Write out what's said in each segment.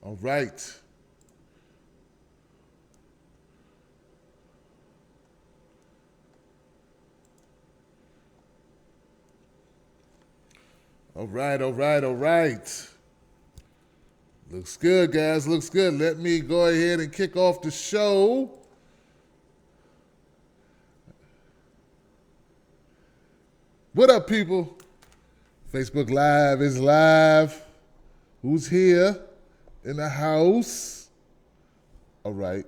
All right. All right, all right, all right. Looks good, guys. Looks good. Let me go ahead and kick off the show. What up, people? Facebook Live is live. Who's here in the house? All right.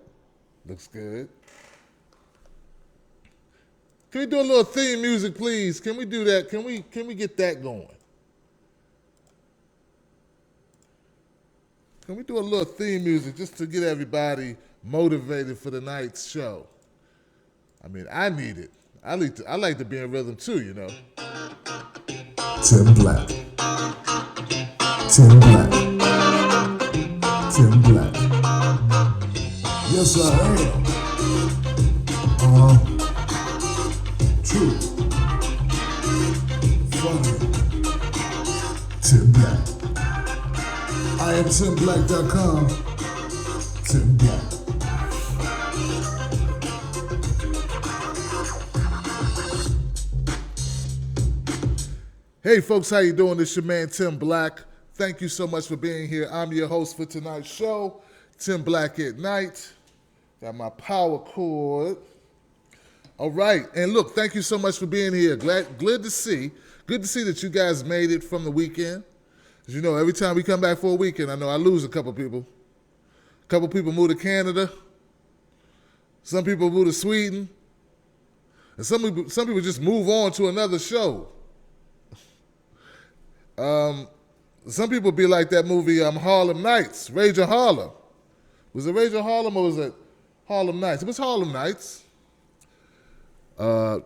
Looks good. Can we do a little theme music, please? Can we do that? Can we get that going? Can we do a little theme music just to get everybody motivated for the night's show? I mean, I need it. I like to be in rhythm too, you know. Tim Black. Tim Black. Tim Black. Yes, I am. True. Funny. Tim Black. I am TimBlack.com. Tim Black. Hey folks, how you doing? It's your man Tim Black. Thank you so much for being here. I'm your host for tonight's show, Tim Black at Night. Got my power cord. All right, and look, thank you so much for being here. Good to see that you guys made it from the weekend. As you know, every time we come back for a weekend, I know I lose a couple people. A couple people move to Canada. Some people move to Sweden. And some people just move on to another show. Some people be like that movie Harlem Nights, Rage of Harlem. Was it Rage of Harlem or was it Harlem Nights? It was Harlem Nights. I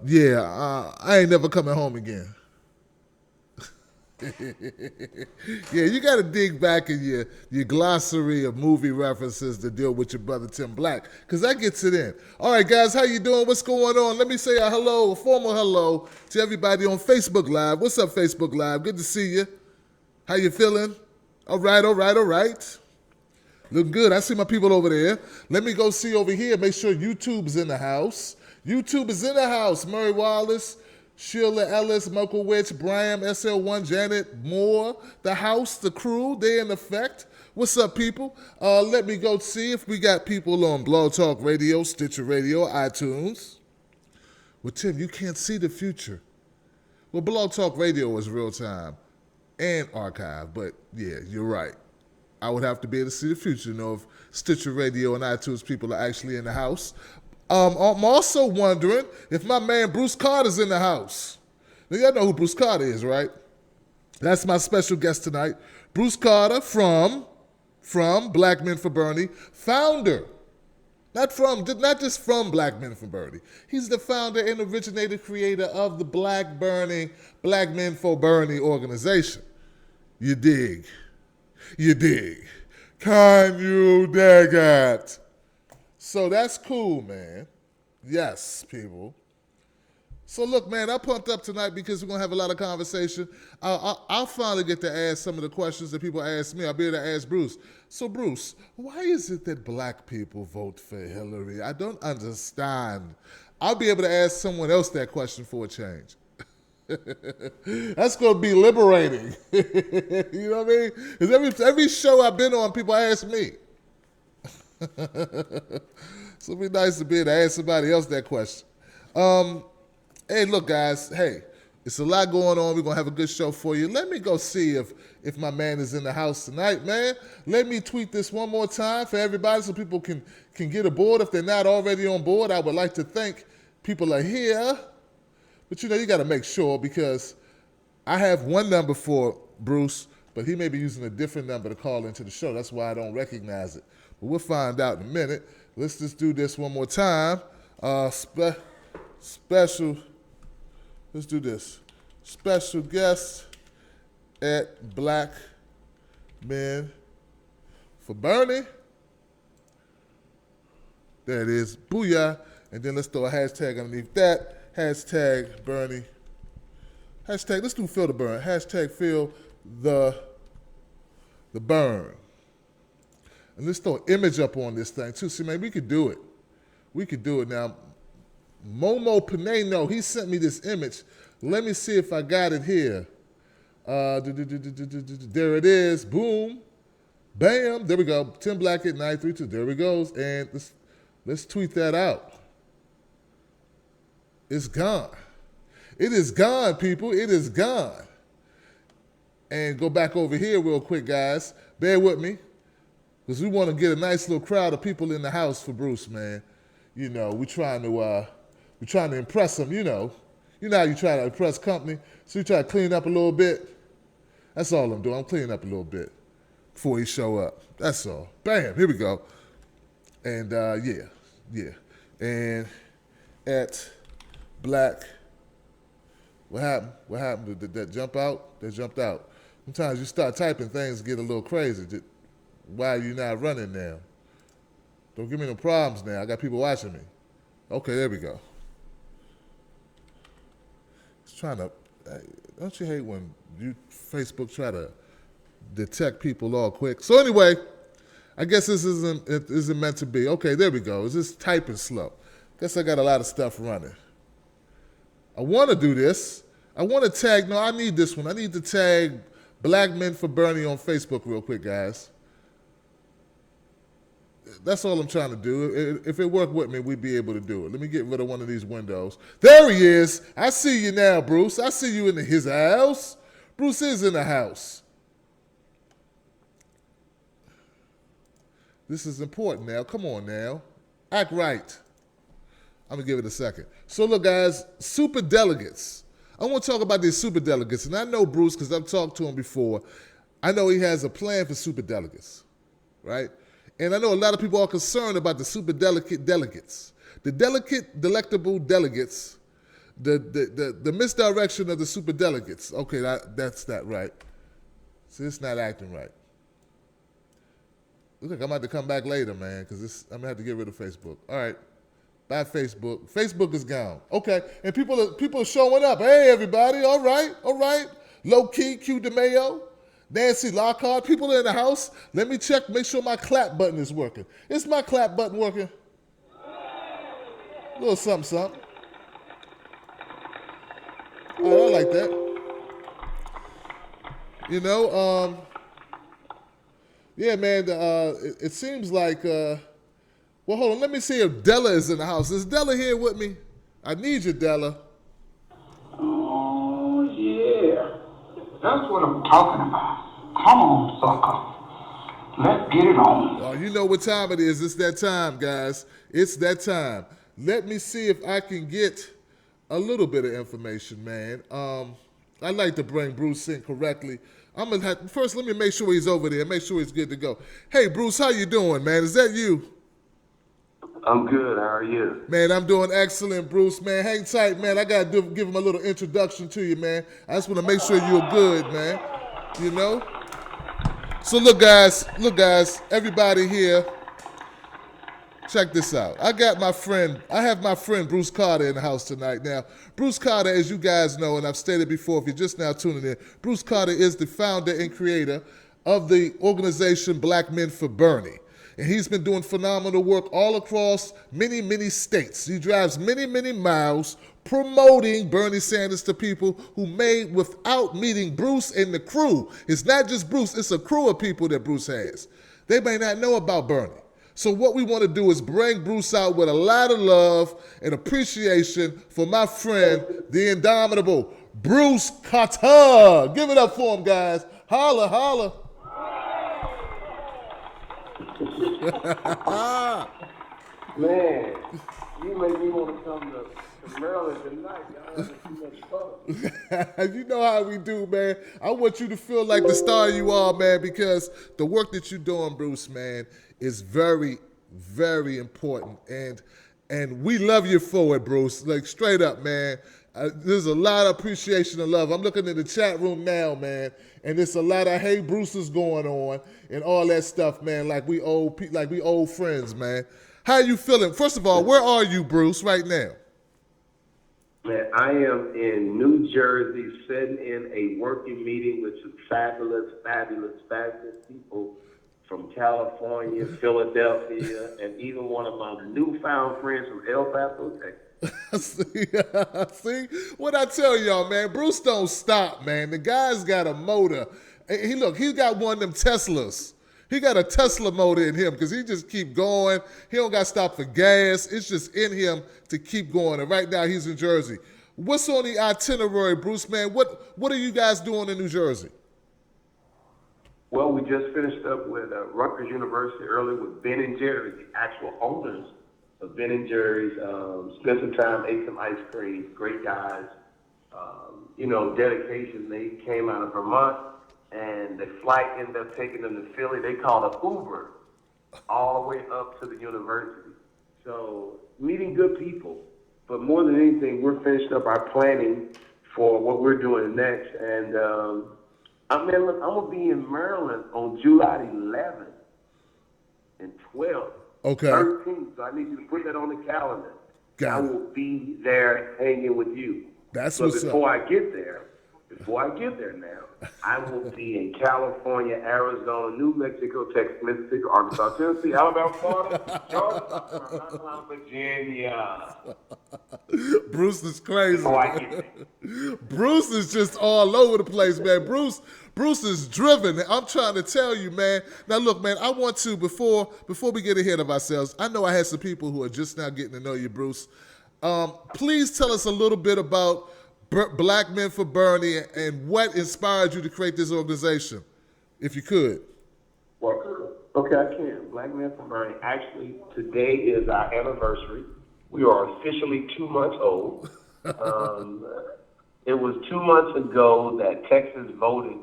ain't never coming home again. Yeah, you got to dig back in your glossary of movie references to deal with your brother Tim Black, because that gets it in. All right, guys, how you doing? What's going on? Let me say a formal hello to everybody on Facebook Live. What's up, Facebook Live? Good to see you. How you feeling? All right. Look good. I see my people over there. Let me go see over here. Make sure YouTube's in the house. YouTube is in the house. Murray Wallace, Sheila Ellis, Michael Witch, Brian, SL1, Janet Moore, the house, the crew, they in effect. What's up, people? Let me go see if we got people on Blog Talk Radio, Stitcher Radio, iTunes. Well, Tim, you can't see the future. Well, Blog Talk Radio is real time and archive, but yeah, you're right. I would have to be able to see the future, you know, if Stitcher Radio and iTunes people are actually in the house. I'm also wondering if my man Bruce Carter's in the house. Now, y'all know who Bruce Carter is, right? That's my special guest tonight. Bruce Carter from Black Men for Bernie, founder. Not just from Black Men for Bernie. He's the founder and originator creator of the Black Men for Bernie organization. You dig? Can you dig it? So that's cool, man. Yes, people. So look, man, I'm pumped up tonight because we're going to have a lot of conversation. I'll finally get to ask some of the questions that people ask me. I'll be able to ask Bruce. So, Bruce, why is it that black people vote for Hillary? I don't understand. I'll be able to ask someone else that question for a change. That's going to be liberating. You know what I mean? Because every show I've been on, people ask me. So it'd be nice to be able to ask somebody else that question. Hey, look, guys. Hey, it's a lot going on. We're going to have a good show for you. Let me go see if my man is in the house tonight, man. Let me tweet this one more time for everybody so people can get aboard. If they're not already on board, I would like to think people are here. But, you know, you got to make sure, because I have one number for Bruce, but he may be using a different number to call into the show. That's why I don't recognize it. But we'll find out in a minute. Let's just do this one more time. Special, let's do this. Special guest at Black Men for Bernie. There it is. Booyah. And then let's throw a hashtag underneath that. Hashtag Bernie. Hashtag, let's do Feel the Burn. Hashtag Feel the Burn. And let's throw an image up on this thing too. See, man, we could do it. We could do it. Now, Momo Pineno, he sent me this image. Let me see if I got it here. There it is. Boom. Bam. There we go. Tim Blackett 932. There it goes. And let's tweet that out. It's gone. It is gone, people. It is gone. And go back over here real quick, guys. Bear with me. Because we want to get a nice little crowd of people in the house for Bruce, man. You know, we're trying to impress him, you know. You know how you try to impress company? So you try to clean up a little bit. That's all I'm doing. I'm cleaning up a little bit before he show up. That's all. Bam, here we go. And yeah. And at Black, what happened? What happened? Did that jump out? That jumped out. Sometimes you start typing, things get a little crazy. Why are you not running now? Don't give me no problems now. I got people watching me. Okay, there we go. It's trying to, don't you hate when Facebook try to detect people all quick? So anyway, I guess this isn't meant to be. Okay, there we go. It's just typing slow. Guess I got a lot of stuff running. I want to do this. I want to tag, no, I need this one. I need to tag Black Men for Bernie on Facebook real quick, guys. That's all I'm trying to do. If it worked with me, we'd be able to do it. Let me get rid of one of these windows. There he is. I see you now, Bruce. I see you in his house. Bruce is in the house. This is important now. Come on now. Act right. I'm going to give it a second. So look, guys, superdelegates. I want to talk about these superdelegates. And I know Bruce because I've talked to him before. I know he has a plan for superdelegates, right? And I know a lot of people are concerned about the superdelegate delegates. The delectable delegates, the misdirection of the superdelegates. Okay, that's not right. See, it's not acting right. Look, I'm about to come back later, man, because I'm going to have to get rid of Facebook. All right. Bye, Facebook. Facebook is gone. Okay, and people are showing up. Hey, everybody, all right. Low-key, Q DeMayo, Nancy Lockhart, people are in the house. Let me check, make sure my clap button is working. Is my clap button working? A little something. All right, I like that. You know, yeah, man, it seems like... well, hold on. Let me see if Della is in the house. Is Della here with me? I need you, Della. Oh, yeah. That's what I'm talking about. Come on, sucker. Let's get it on. Oh, you know what time it is. It's that time, guys. It's that time. Let me see if I can get a little bit of information, man. I'd like to bring Bruce in correctly. First, let me make sure he's over there. Make sure he's good to go. Hey, Bruce, how you doing, man? Is that you? I'm good. How are you? Man, I'm doing excellent, Bruce, man. Hang tight, man. I got to give him a little introduction to you, man. I just want to make sure you're good, man. You know? So look, guys, everybody here, check this out. I have my friend Bruce Carter in the house tonight. Now, Bruce Carter, as you guys know, and I've stated before, if you're just now tuning in, Bruce Carter is the founder and creator of the organization Black Men for Bernie. And he's been doing phenomenal work all across many, many states. He drives many, many miles promoting Bernie Sanders to people who may without meeting Bruce and the crew. It's not just Bruce, it's a crew of people that Bruce has. They may not know about Bernie. So what we want to do is bring Bruce out with a lot of love and appreciation for my friend, the indomitable Bruce Carter. Give it up for him, guys. Holla, holla. Man, you make me want to come to Maryland tonight. Y'all having too much fun. You know how we do, man. I want you to feel like the star you are, man, because the work that you're doing, Bruce, man, is very, very important. And we love you for it, Bruce. Like, straight up, man. There's a lot of appreciation and love. I'm looking in the chat room now, man, and there's a lot of hey Bruce's going on and all that stuff, man. Like we old friends, man. How you feeling? First of all, where are you, Bruce, right now? Man, I am in New Jersey, sitting in a working meeting with some fabulous people from California, Philadelphia, and even one of my newfound friends from El Paso, Texas. See what I tell y'all, man. Bruce don't stop, man. The guy's got a motor. He got one of them Teslas. He got a Tesla motor in him because he just keep going. He don't got to stop for gas. It's just in him to keep going. And right now he's in Jersey. What's on the itinerary, Bruce, man? What are you guys doing in New Jersey? Well, we just finished up with Rutgers University earlier with Ben and Jerry, the actual owners of Ben and Jerry's. Spent some time, ate some ice cream. Great guys. Dedication. They came out of Vermont, and the flight ended up taking them to Philly. They called an Uber all the way up to the university. So meeting good people. But more than anything, we're finishing up our planning for what we're doing next. And I'm going to be in Maryland on July 11th and 12th. Okay. 13th. So I need you to put that on the calendar. I will be there hanging with you. That's but what's before up. I get there now, I will be in California, Arizona, New Mexico, Texas, Mississippi, Arkansas, Tennessee, Alabama, Florida, Georgia, South Carolina, Virginia. Bruce is crazy. Before I get there. Bruce is just all over the place, man. Bruce is driven. I'm trying to tell you, man. Now, look, man, I want to, before we get ahead of ourselves, I know I had some people who are just now getting to know you, Bruce. Please tell us a little bit about Black Men for Bernie and what inspired you to create this organization, if you could. Well, okay, I can. Black Men for Bernie. Actually, today is our anniversary. We are officially 2 months old. It was 2 months ago that Texas voted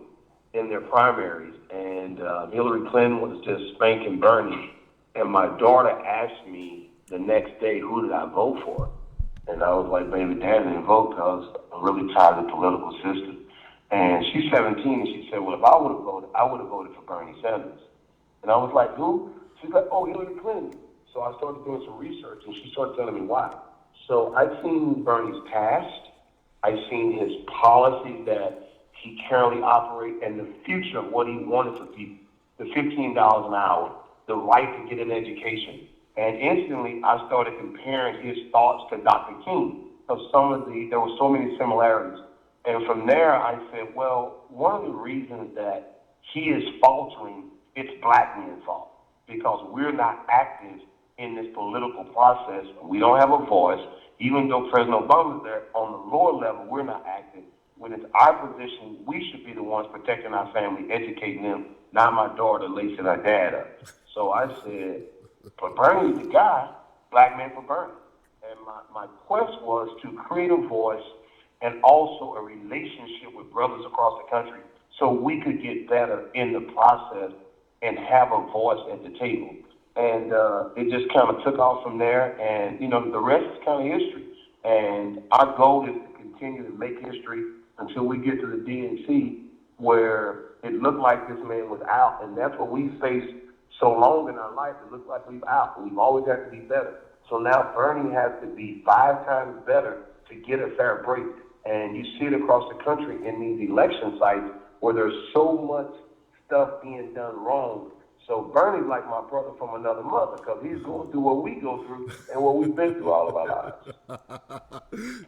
in their primaries, and Hillary Clinton was just spanking Bernie. And my daughter asked me the next day, who did I vote for? And I was like, baby, Dad didn't vote because I'm really tired of the political system. And she's 17, and she said, well, if I would have voted, I would have voted for Bernie Sanders. And I was like, who? She's like, oh, Hillary Clinton. So I started doing some research, and she started telling me why. So I've seen Bernie's past. I've seen his policies that he currently operates, and the future of what he wanted for people. The $15 an hour, the right to get an education. And instantly, I started comparing his thoughts to Dr. King. Because there were so many similarities. And from there, I said, well, one of the reasons that he is faltering, it's Black men's fault. Because we're not active in this political process. We don't have a voice. Even though President Obama's there, on the lower level, we're not active. When it's our position, we should be the ones protecting our family, educating them, not my daughter lacing her dad up. So I said, but Bernie's the guy, Black Men for Bernie. And my quest was to create a voice and also a relationship with brothers across the country so we could get better in the process and have a voice at the table. And it just kind of took off from there. And, the rest is kind of history. And our goal is to continue to make history until we get to the DNC where it looked like this man was out. And that's what we faced so long in our life. It looks like we've out. We've always had to be better. So now Bernie has to be 5 times better to get a fair break. And you see it across the country in these election sites where there's so much stuff being done wrong. So Bernie's like my brother from another mother because he's going through what we go through and what we've been through all of our lives.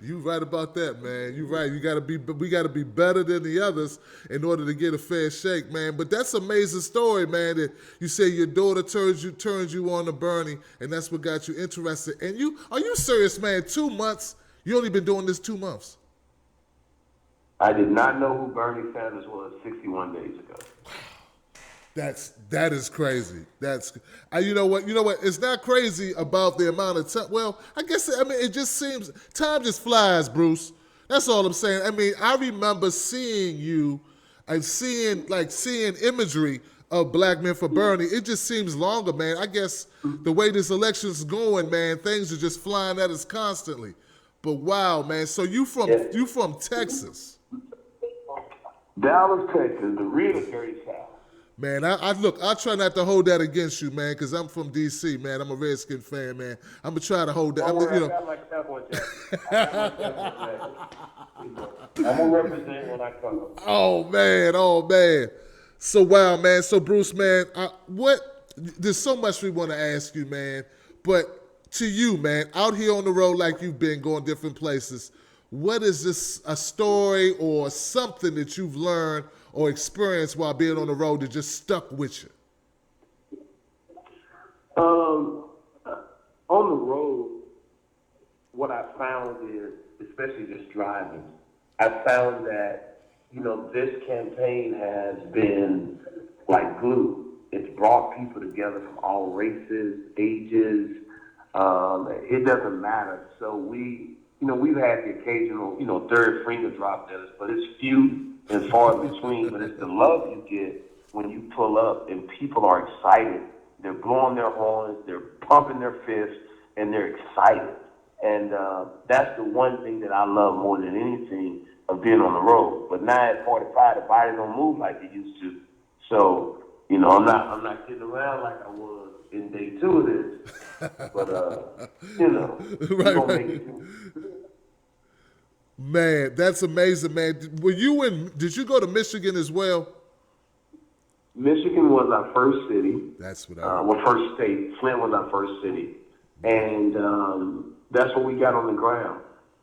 You right about that, man. You right. We gotta be better than the others in order to get a fair shake, man. But that's an amazing story, man. That you say your daughter turns you on to Bernie, and that's what got you interested. And are you serious, man? 2 months? You only been doing this 2 months? I did not know who Bernie Sanders was 61 days ago. That is crazy. You know what? It's not crazy about the amount of time. Well, it just seems time just flies, Bruce. That's all I'm saying. I remember seeing you and seeing imagery of Black Men for Bernie. It just seems longer, man. I guess the way this election's going, man, things are just flying at us constantly. But wow, man. So you from Texas? Dallas, Texas, the real dirty South. Man, I try not to hold that against you, man, because I'm from D.C., man. I'm a Redskin fan, man. I'm going to try to hold that. I got like that one, Jack. I'm going to represent when I come. Oh, man. So wow, man. So Bruce, man, what? There's so much we want to ask you, man. But to you, man, out here on the road like you've been, going different places, what is this a story or something that you've learned or experienced while being on the road that just stuck with you? On the road, what I found is, especially just driving, I found that, this campaign has been like glue. It's brought people together from all races, ages. It doesn't matter. So we've had the occasional, third finger dropped at us, but it's few and far between. But it's the love you get when you pull up and people are excited. They're blowing their horns, they're pumping their fists, and they're excited. And that's the one thing that I love more than anything of being on the road. But now at 45, the body don't move like it used to. So, I'm not getting around like I was in day 2 of this. But, we're going to make it through. Man, that's amazing, man. Did you go to Michigan as well? Michigan was our first city. That's what first state. Flint was our first city. And that's what we got on the ground.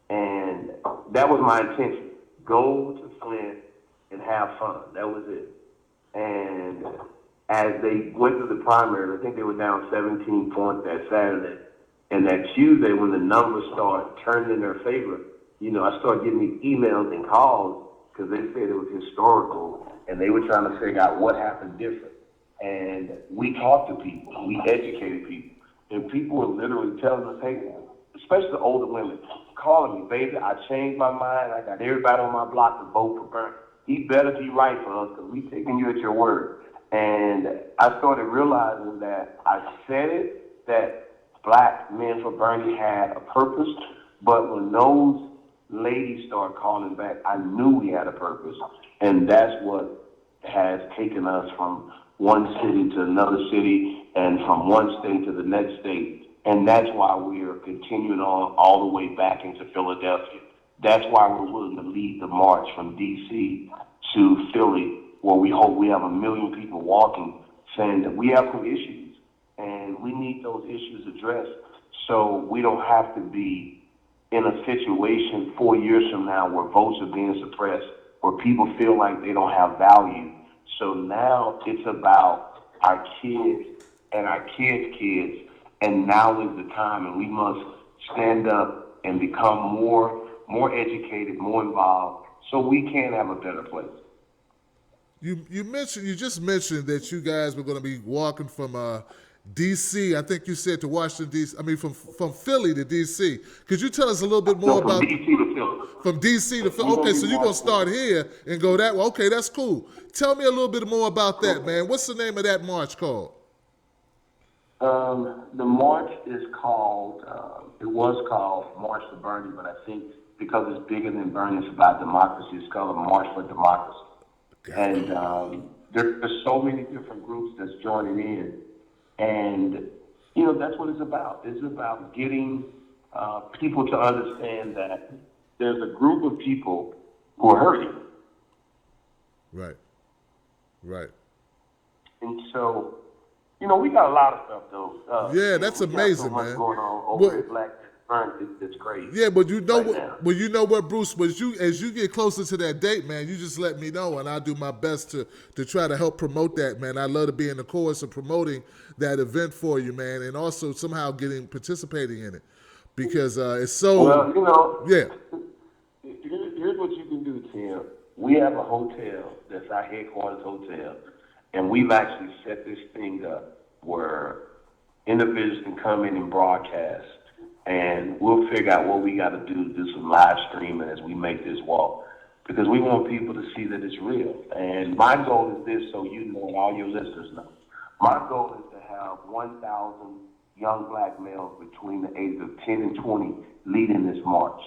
And that was my intention. Go to Flint and have fun. That was it. And as they went through the primary, I think they were down 17 points that Saturday. And that Tuesday, when the numbers started turning in their favor, I started getting these emails and calls because they said it was historical. And they were trying to figure out what happened different. And we talked to people. We educated people. And people were literally telling us, hey, especially the older women, calling me, baby, I changed my mind. I got everybody on my block to vote for Bernie. He better be right for us because we taking you at your word. And I started realizing that I said it, that Black Men for Bernie had a purpose. But when those ladies started calling back, I knew we had a purpose. And that's what has taken us from one city to another city and from one state to the next state. And that's why we are continuing on all the way back into Philadelphia. That's why we're willing to lead the march from D.C. to Philly, where we hope we have 1 million people walking, saying that we have some issues and we need those issues addressed so we don't have to be in a situation 4 years from now where votes are being suppressed, where people feel like they don't have value. So now it's about our kids and our kids' kids, and now is the time, and we must stand up and become more educated, more involved, so we can have a better place. You just mentioned that you guys were going to be walking from D.C. I think you said to Washington D.C. I mean from Philly to D.C. Could you tell us a little bit more about D.C. to Philly? From D.C. to Philly. Okay, so you're going to start here and go that way. Okay, that's cool. Tell me a little bit more about that, man. What's the name of that march called? The march is called, it was called March for Bernie, but I think because it's bigger than Bernie, it's about democracy. It's called a March for Democracy. And there's so many different groups that's joining in. And, that's what it's about. It's about getting people to understand that there's a group of people who are hurting. Right. And so, we got a lot of stuff, though. Yeah, that's amazing, so much man. going on over at Black Bernie. It's crazy. Yeah, but you know right what? Well, you know what, Bruce? But as you get closer to that date, man, you just let me know, and I'll do my best to try to help promote that, man. I love to be in the chorus of promoting that event for you, man, and also somehow participating in it because it's so. Well, yeah. Here's what you can do, Tim. We have a hotel that's our headquarters hotel, and we've actually set this thing up where individuals can come in and broadcast, and we'll figure out what we got to do some live streaming as we make this walk, because we want people to see that it's real. And my goal is this, so you know, and all your listeners know. My goal is to have 1,000 young Black males between the ages of 10 and 20 leading this march.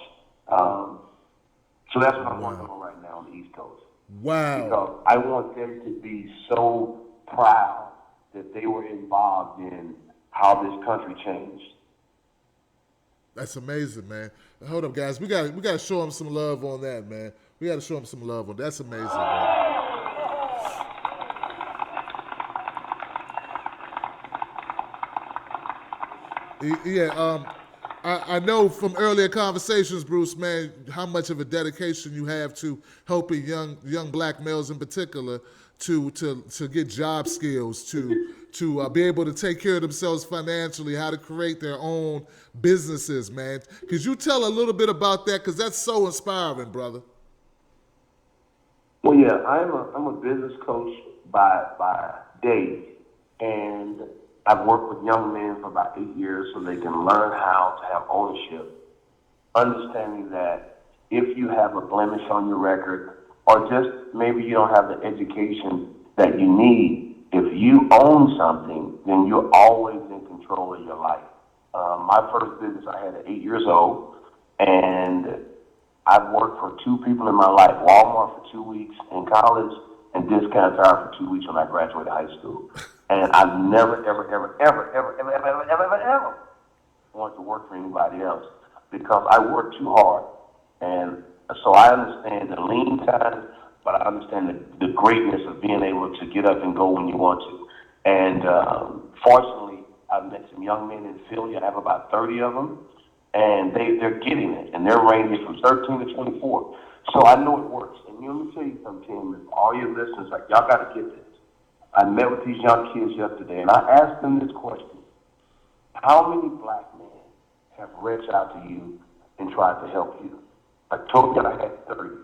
So that's what I'm working on right now on the East Coast. Wow. Because I want them to be so proud that they were involved in how this country changed. That's amazing, man. Hold up, guys. We got to show them some love on that, man. We got to show them some love on that. That's amazing, man. Yeah, I know from earlier conversations, Bruce, man, how much of a dedication you have to helping young black males in particular to get job skills, to be able to take care of themselves financially, how to create their own businesses, man. Could you tell a little bit about that? Because that's so inspiring, brother. Well, yeah, I'm a business coach by day, and I've worked with young men for about 8 years so they can learn how to have ownership, understanding that if you have a blemish on your record, or just maybe you don't have the education that you need, if you own something, then you're always in control of your life. My first business I had at 8 years old, and I've worked for two people in my life, Walmart for 2 weeks in college and Discount Tire for 2 weeks when I graduated high school. And I've never, ever wanted to work for anybody else because I work too hard. And so I understand the lean times, but I understand the greatness of being able to get up and go when you want to. And fortunately, I've met some young men in Philly. I have about 30 of them. And they're getting it, and their range is from 13 to 24. So I know it works. And let me tell you something, Tim, all your listeners, like, y'all got to get this. I met with these young kids yesterday, and I asked them this question. How many black men have reached out to you and tried to help you? I told you I had 30.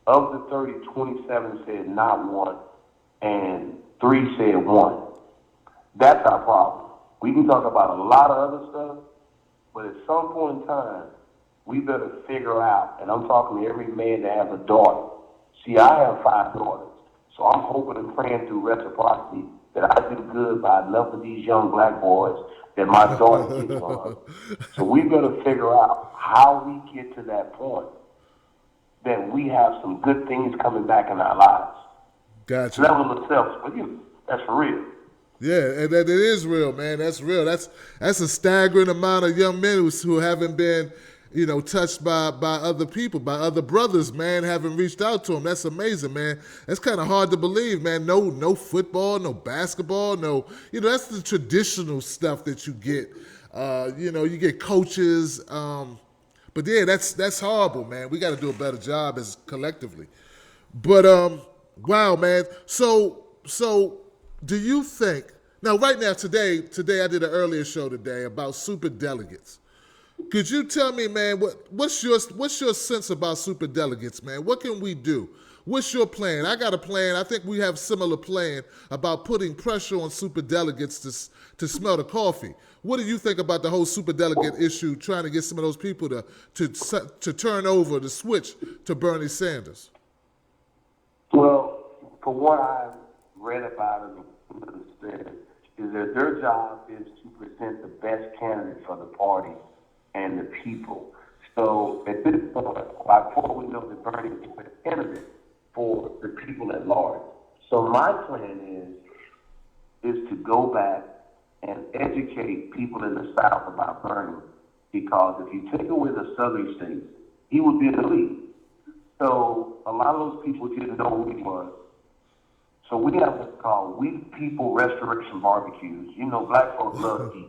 Of the 30, 27 said not one, and 3 said one. That's our problem. We can talk about a lot of other stuff, but at some point in time, we better figure out, and I'm talking to every man that has a daughter. See, I have 5 daughters, so I'm hoping and praying through reciprocity that I do good by enough of these young black boys that my daughter gets on. So we better figure out how we get to that point that we have some good things coming back in our lives. Gotcha. So that was a selfish, but that's for real. Yeah, and that it is real, man. That's real. That's a staggering amount of young men who haven't been, touched by other people, by other brothers, man, haven't reached out to them. That's amazing, man. That's kind of hard to believe, man. No football, no basketball, no, that's the traditional stuff that you get. You get coaches, but yeah, that's horrible, man. We got to do a better job as collectively. But wow, man. So do you think now? Right now, today I did an earlier show today about superdelegates. Could you tell me, man, what's your sense about superdelegates, man? What can we do? What's your plan? I got a plan. I think we have similar plan about putting pressure on superdelegates to smell the coffee. What do you think about the whole superdelegate issue? Trying to get some of those people to turn over, to switch to Bernie Sanders. Well, for what I've read about it and understand, is that their job is to present the best candidate for the party and the people. So at this point, by far we know that Bernie is the candidate for the people at large. So my plan is to go back and educate people in the South about Bernie, because if you take away the southern states, he would be in the lead. So a lot of those people didn't know who he was. So we have what's called We People Restoration Barbecues. Black folks love to eat.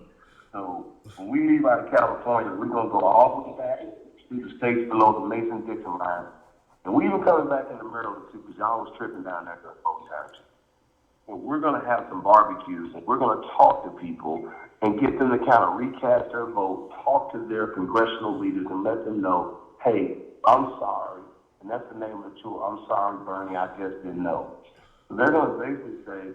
So when we leave out of California, we're going to go all the way back to the states below the Mason-Dixon line. And we even coming back into Maryland, too, because y'all was tripping down there during both times. And we're going to have some barbecues, and we're going to talk to people and get them to kind of recast their vote, talk to their congressional leaders, and let them know, hey, I'm sorry. And that's the name of the tour. I'm sorry, Bernie, I just didn't know. So they're going to basically say,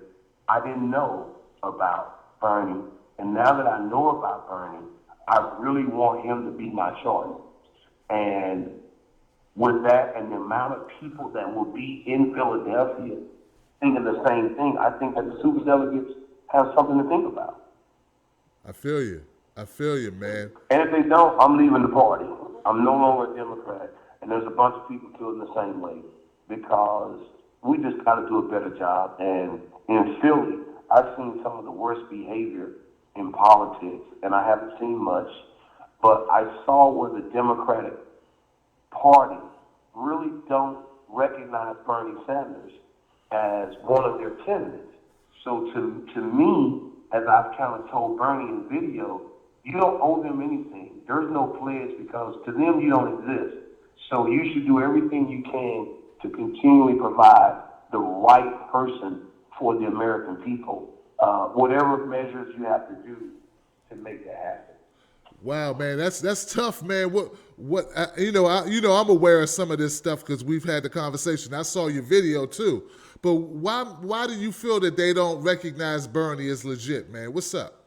I didn't know about Bernie, and now that I know about Bernie, I really want him to be my choice. And with that and the amount of people that will be in Philadelphia thinking the same thing, I think that the superdelegates have something to think about. I feel you, man. And if they don't, I'm leaving the party. I'm no longer a Democrat. And there's a bunch of people feeling the same way, because we just got to do a better job. And in Philly, I've seen some of the worst behavior in politics, and I haven't seen much, but I saw where the Democratic Party really don't recognize Bernie Sanders as one of their candidates. So to me, as I've kind of told Bernie in video, You don't owe them anything. There's no pledge because to them you don't exist. So you should do everything you can to continually provide the right person for the American people. Whatever measures you have to do to make that happen. Wow, man, that's tough, man. I'm aware of some of this stuff because we've had the conversation. I saw your video too, but why do you feel that they don't recognize Bernie as legit, man? What's up?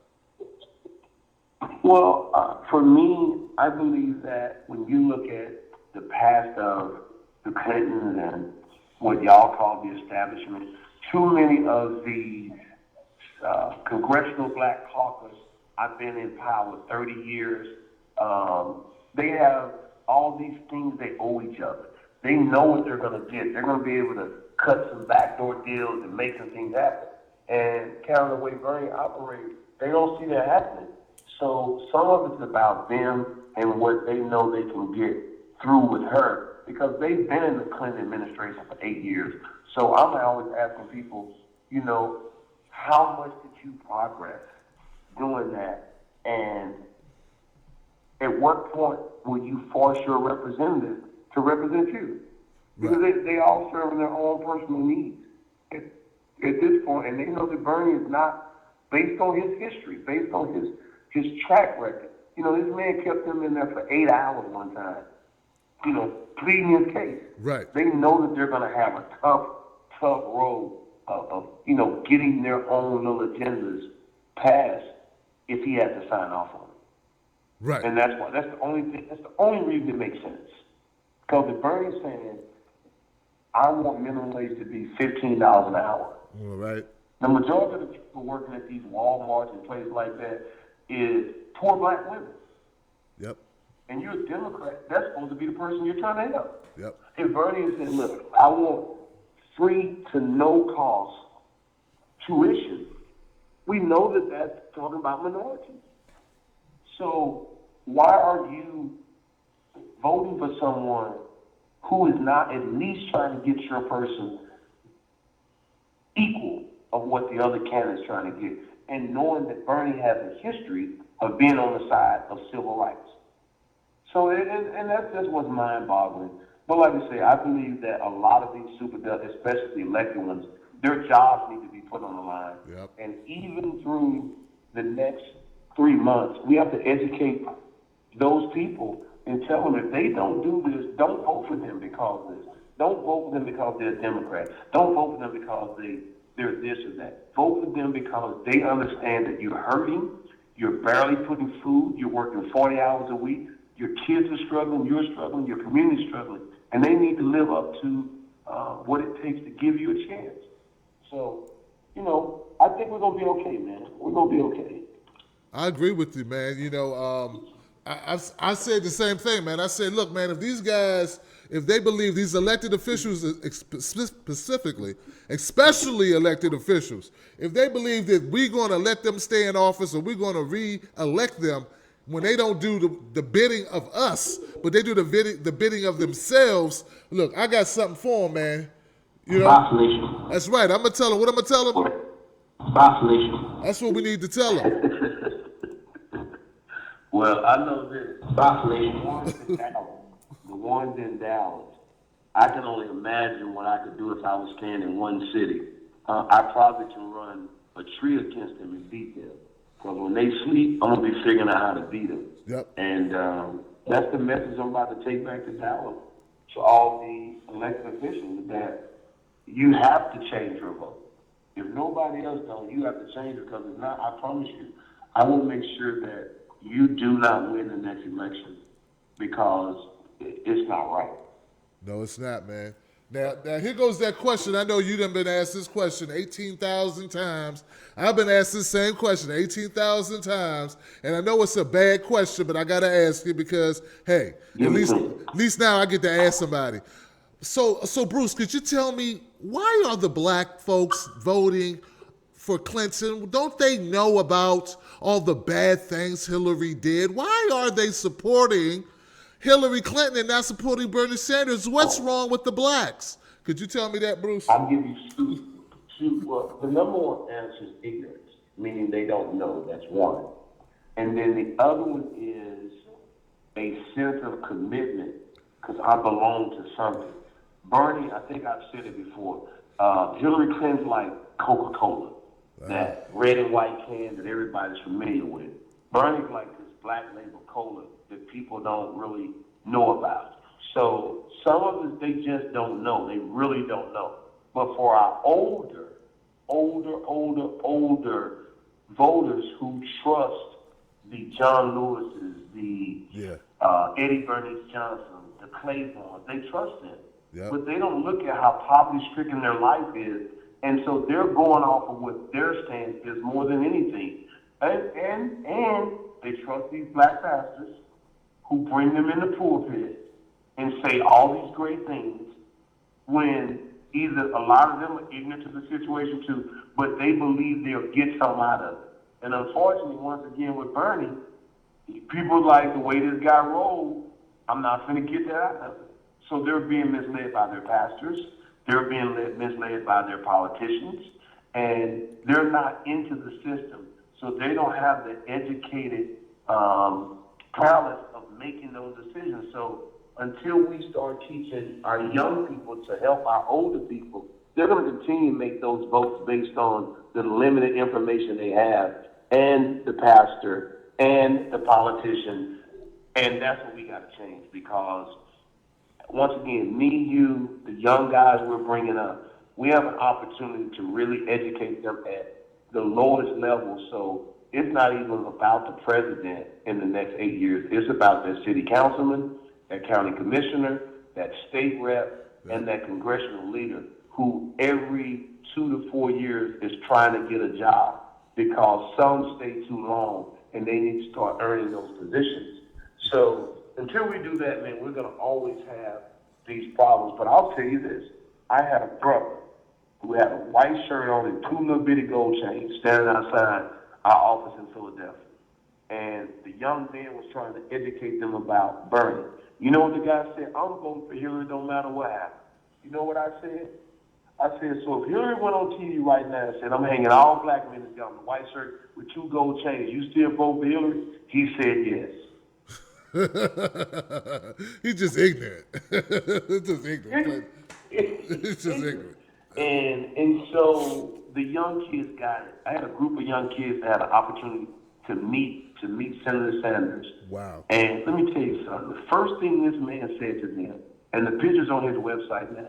Well, for me, I believe that when you look at the past of the Clintons and what y'all call the establishment, too many of these congressional black caucus, I've been in power 30 years. They have all these things they owe each other. They know what they're going to get. They're going to be able to cut some backdoor deals and make some things happen. And kind of the way Bernie operates, they don't see that happening. So some of it's about them and what they know they can get through with her because they've been in the Clinton administration for 8 years. So I'm always asking people, how much did you progress doing that? And at what point will you force your representative to represent you? Because they all serve their own personal needs at this point, and they know that Bernie is not based on his history, based on his track record. This man kept them in there for 8 hours one time, pleading his case. Right. They know that they're going to have a tough road of getting their own little agendas passed if he has to sign off on it. Right. And that's why. That's the only thing. That's the only reason it makes sense. Because if Bernie's saying, I want minimum wage to be $15 an hour. All right. The majority of the people working at these Walmarts and places like that is poor black women. Yep. And you're a Democrat, that's supposed to be the person you're trying to help. Yep. If Bernie is saying, look, I want free to no cost tuition, we know that that's talking about minorities. So why are you voting for someone who is not at least trying to get your person equal of what the other candidate's trying to get, and knowing that Bernie has a history of being on the side of civil rights? So, and that's just what's mind-boggling. But like I say, I believe that a lot of these superdelegates, especially the elected ones, their jobs need to be put on the line. Yep. And even through the next 3 months, we have to educate those people and tell them if they don't do this, don't vote for them because of this. Don't vote for them because they're a Democrat. Don't vote for them because they're this or that. Vote for them because they understand that you're hurting, you're barely putting food, you're working 40 hours a week, your kids are struggling, you're struggling, your community's struggling, and they need to live up to what it takes to give you a chance. So, I think we're going to be okay, man. We're going to be okay. I agree with you, man. I said the same thing, man. I said, look, man, if these guys, if they believe these elected officials specifically, especially elected officials, if they believe that we're going to let them stay in office or we're going to re-elect them when they don't do the bidding of us, but they do the bidding of themselves, look, I got something for them, man. Vacillation. That's right. I'm going to tell them. What I'm going to tell them? Vacillation. That's what we need to tell them. Well, I know this. Vacillation. The ones in Dallas, I can only imagine what I could do if I was staying in one city. I probably can run a tree against them and beat them. Because when they sleep, I'm going to be figuring out how to beat them. Yep. And that's the message I'm about to take back to Dallas, to all the elected officials, that you have to change your vote. If nobody else does, you have to change it, because if not, I promise you, I will make sure that you do not win the next election, because it's not right. No, it's not, man. Now here goes that question. I know you done been asked this question 18,000 times. I've been asked this same question 18,000 times, and I know it's a bad question, but I got to ask you because, hey, at least now I get to ask somebody. So Bruce, could you tell me, why are the black folks voting for Clinton? Don't they know about all the bad things Hillary did? Why are they supporting Hillary Clinton and not supporting Bernie Sanders? What's wrong with the blacks? Could you tell me that, Bruce? I'll give you two. Well, the number one answer is ignorance, meaning they don't know. That's one. And then the other one is a sense of commitment because I belong to something. Bernie, I think I've said it before, Hillary Clinton's like Coca-Cola, that red and white can that everybody's familiar with. Bernie's like this black label cola that people don't really know about. So some of us, they just don't know. They really don't know. But for our older voters who trust the John Lewis's, the Eddie Bernice Johnson, the Claibornes, they trust them. Yep. But they don't look at how poverty-stricken their life is. And so they're going off of what their stance is more than anything. And they trust these black pastors who bring them in the pulpit and say all these great things when either a lot of them are ignorant to the situation too, but they believe they'll get something out of it. And unfortunately, once again with Bernie, people like the way this guy rolled, I'm not going to get that out of it. So they're being misled by their pastors. They're being misled by their politicians. And they're not into the system. So they don't have the educated prowess of making those decisions. So until we start teaching our young people to help our older people, they're going to continue to make those votes based on the limited information they have and the pastor and the politician. And that's what we got to change because, once again, me, you, the young guys we're bringing up, we have an opportunity to really educate them at the lowest level. So it's not even about the president in the next 8 years. It's about that city councilman, that county commissioner, that state rep, and that congressional leader who every 2 to 4 years is trying to get a job because some stay too long and they need to start earning those positions. So until we do that, man, we're going to always have these problems. But I'll tell you this. I had a brother who had a white shirt on and 2 little bitty gold chains standing outside our office in Philadelphia. And the young man was trying to educate them about Bernie. You know what the guy said? I'm voting for Hillary, don't matter what happens. You know what I said? I said, so if Hillary went on TV right now and said, I'm hanging all black men together in a white shirt with 2 gold chains, you still vote for Hillary? He said yes. He's just ignorant. It's just ignorant. It's just ignorant. And so the young kids got it. I had a group of young kids that had an opportunity to meet Senator Sanders. Wow. And let me tell you something. The first thing this man said to them, and the picture's on his website now,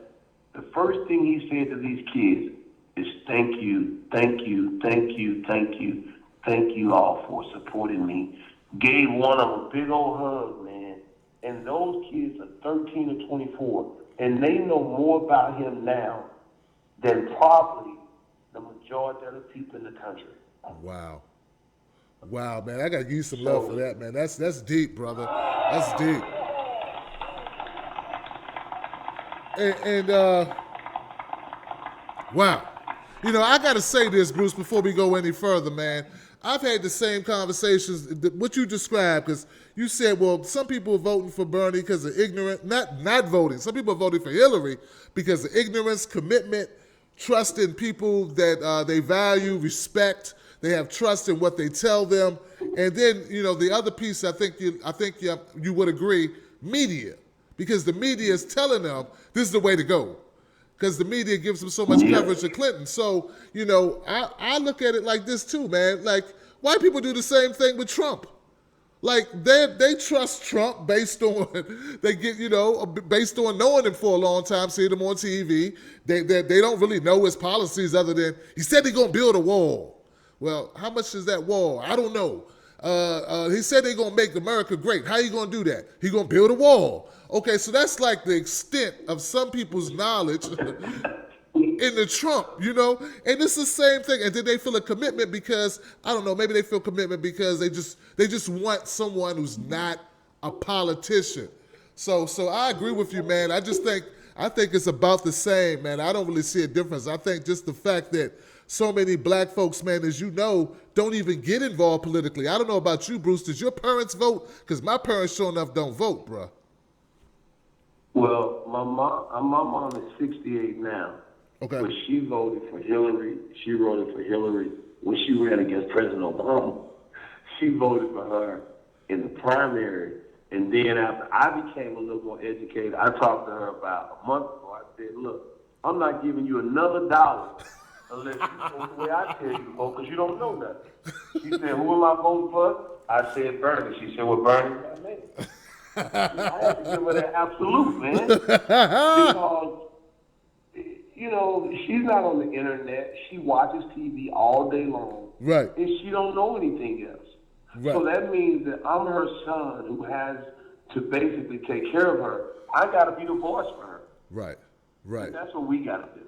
the first thing he said to these kids is thank you, thank you, thank you, thank you, thank you all for supporting me. Gave one of them a big old hug, man. And those kids are 13 or 24, and they know more about him now than probably the majority of the people in the country. Wow. Wow, man, I got to give you some love for that, man. That's deep, brother. That's deep. And wow. You know, I got to say this, Bruce, before we go any further, man. I've had the same conversations, what you described, because you said, well, some people are voting for Bernie because of ignorance, not voting. Some people are voting for Hillary because of ignorance, commitment, trust in people that they value, respect. They have trust in what they tell them. And then, you know, the other piece, I think you would agree, media. Because the media is telling them this is the way to go. Because the media gives them so much coverage to Clinton. So, you know, I look at it like this too, man. Like, white people do the same thing with Trump. Like, they trust Trump based on, based on knowing him for a long time, seeing him on TV. They don't really know his policies other than, he said he's going to build a wall. Well, how much is that wall? I don't know. He said they're going to make America great. How you going to do that? He's going to build a wall. Okay, so that's like the extent of some people's knowledge in the Trump, you know? And it's the same thing. And then they feel a commitment because, I don't know, maybe they feel commitment because they just want someone who's not a politician. So I agree with you, man. I think it's about the same, man. I don't really see a difference. I think just the fact that so many black folks, man, as you know, don't even get involved politically. I don't know about you, Bruce. Did your parents vote? Because my parents, sure enough, don't vote, bro. Well, my mom is 68 now. Okay. But she voted for Hillary. She voted for Hillary when she ran against President Obama. she voted for her in the primary. And then after I became a little more educated, I talked to her about a month ago. I said, look, I'm not giving you another dollar unless you vote the way I tell you to vote, because you don't know nothing. She said, who am I voting for? I said Bernie. She said, well, Bernie got me. I had to give her that absolute, man. Because, you know, she's not on the internet. She watches TV all day long. Right. And she don't know anything else. Right. So that means that I'm her son who has to basically take care of her. I got to be the voice for her. Right. Right. And that's what we got to do.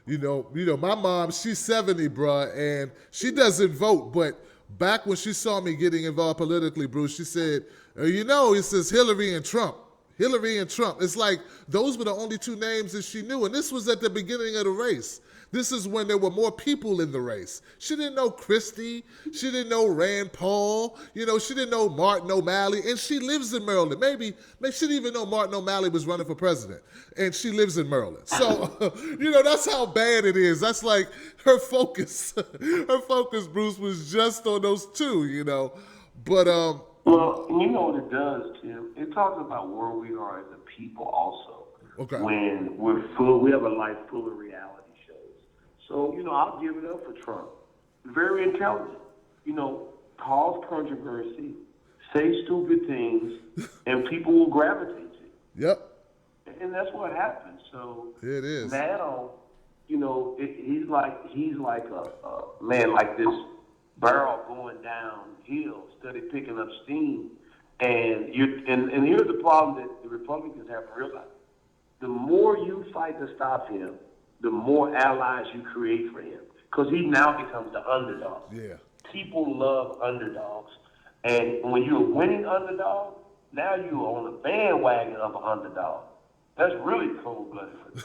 You know, my mom, she's 70, bruh, and she doesn't vote, but back when she saw me getting involved politically, Bruce, she said, you know, it says Hillary and Trump. Hillary and Trump. It's like those were the only two names that she knew, and this was at the beginning of the race. This is when there were more people in the race. She didn't know Christie. She didn't know Rand Paul. You know, she didn't know Martin O'Malley. And she lives in Maryland. Maybe she didn't even know Martin O'Malley was running for president. And she lives in Maryland. So, you know, that's how bad it is. That's like her focus. Her focus, Bruce, was just on those two, you know. But, well, you know what it does, Tim? It talks about where we are as a people also. Okay. When we have a life full of reality. So, you know, I'll give it up for Trump. Very intelligent. You know, cause controversy, say stupid things, and people will gravitate to it. Yep. And that's what happens. So it is. Now, you know, he's like a man, like this barrel going downhill, steady picking up steam. And here's the problem that the Republicans have to realize. The more you fight to stop him, the more allies you create for him. Because he now becomes the underdog. Yeah. People love underdogs. And when you're a winning underdog, now you're on the bandwagon of an underdog. That's really cold-blooded.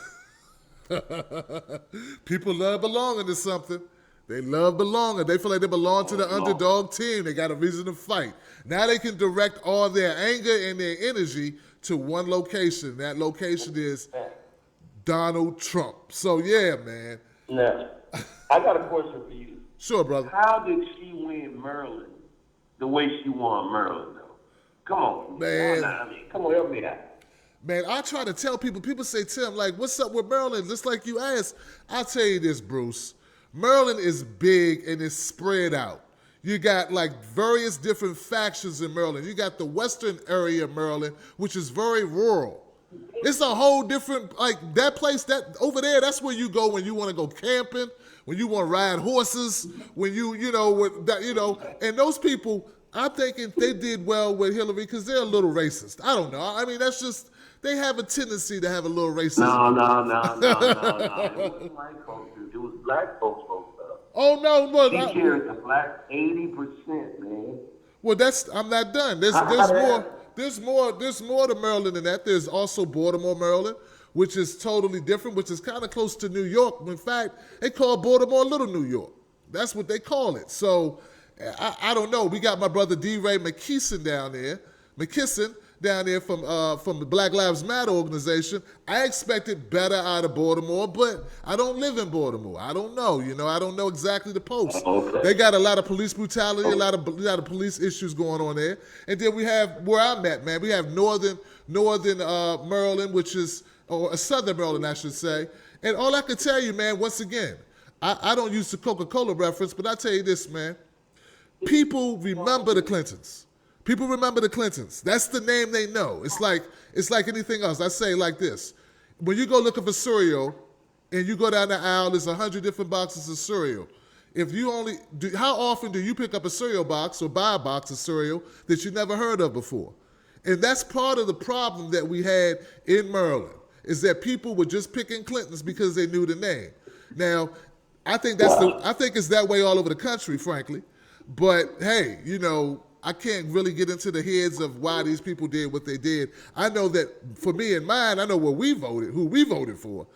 People love belonging to something. They love belonging. They feel like they belong to the underdog team. They got a reason to fight. Now they can direct all their anger and their energy to one location. That location is Donald Trump. So, yeah, man. Now, I got a question for you. Sure, brother. How did she win Maryland the way she won Maryland, though? Come on. Man. Come on, help me out. Man, I try to tell people say, Tim, like, what's up with Maryland? Just like you asked. I'll tell you this, Bruce. Maryland is big and it's spread out. You got like various different factions in Maryland. You got the western area of Maryland, which is very rural. It's a whole different, like that place, that over there, that's where you go when you want to go camping, when you want to ride horses, when and those people, I'm thinking they did well with Hillary because they're a little racist. I don't know. I mean, that's just, they have a tendency to have a little racism. No. It wasn't white folks. It was black folks voted up. Oh, no. Well, he carried the black 80%, man. Well, I'm not done. There's more to Maryland than that. There's also Baltimore, Maryland, which is totally different, which is kind of close to New York. In fact, they call Baltimore Little New York. That's what they call it. So I don't know. We got my brother D. Ray McKisson down there from the Black Lives Matter organization. I expected better out of Baltimore, but I don't live in Baltimore. I don't know. I don't know exactly the post. Okay. They got a lot of police brutality, a lot of police issues going on there. And then we have where I'm at, man. We have northern Maryland, or southern Maryland, I should say. And all I can tell you, man, once again, I don't use the Coca-Cola reference, but I tell you this, man. People remember the Clintons. People remember the Clintons. That's the name they know. It's like anything else. I say it like this. When you go looking for cereal and you go down the aisle, there's 100 different boxes of cereal. How often do you pick up a cereal box or buy a box of cereal that you never heard of before? And that's part of the problem that we had in Maryland, is that people were just picking Clintons because they knew the name. Now, I think it's that way all over the country, frankly. But hey, I can't really get into the heads of why these people did what they did. I know that for me and mine, I know who we voted for.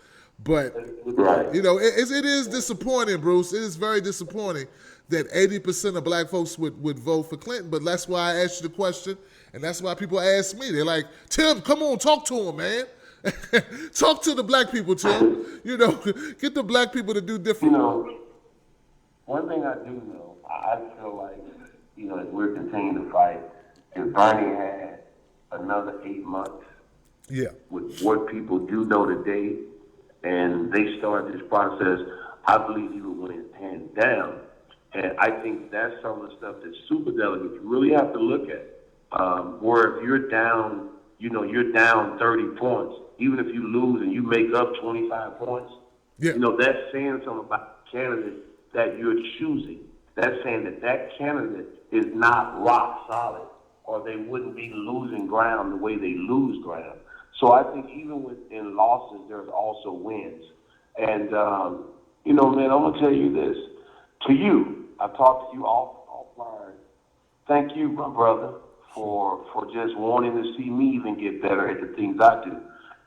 But, it is disappointing, Bruce. It is very disappointing that 80% of black folks would vote for Clinton. But that's why I asked you the question, and that's why people ask me. They're like, Tim, come on, talk to him, man. Talk to the black people, Tim. Get the black people to do different. One thing I do know, I feel like as we're continuing to fight, if Bernie had another 8 months with what people do know today, and they start this process, I believe he would win hands down. And I think that's some of the stuff that superdelegates really have to look at. Where if you're down, you're down 30 points, even if you lose and you make up 25 points, that's saying something about the candidate that you're choosing. That's saying that candidate is not rock solid, or they wouldn't be losing ground the way they lose ground. So I think even within losses, there's also wins. And, man, I'm going to tell you this. To you, I talked to you offline. Thank you, my brother, for just wanting to see me even get better at the things I do.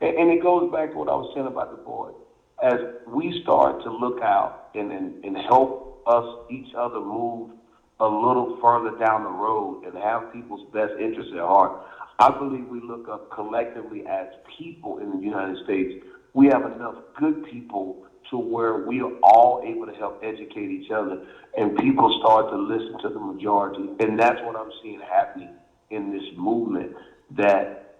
And it goes back to what I was saying about the board. As we start to look out and help us, each other, move a little further down the road and have people's best interests at heart, I believe we look up collectively as people in the United States. We have enough good people to where we are all able to help educate each other, and people start to listen to the majority. And that's what I'm seeing happening in this movement that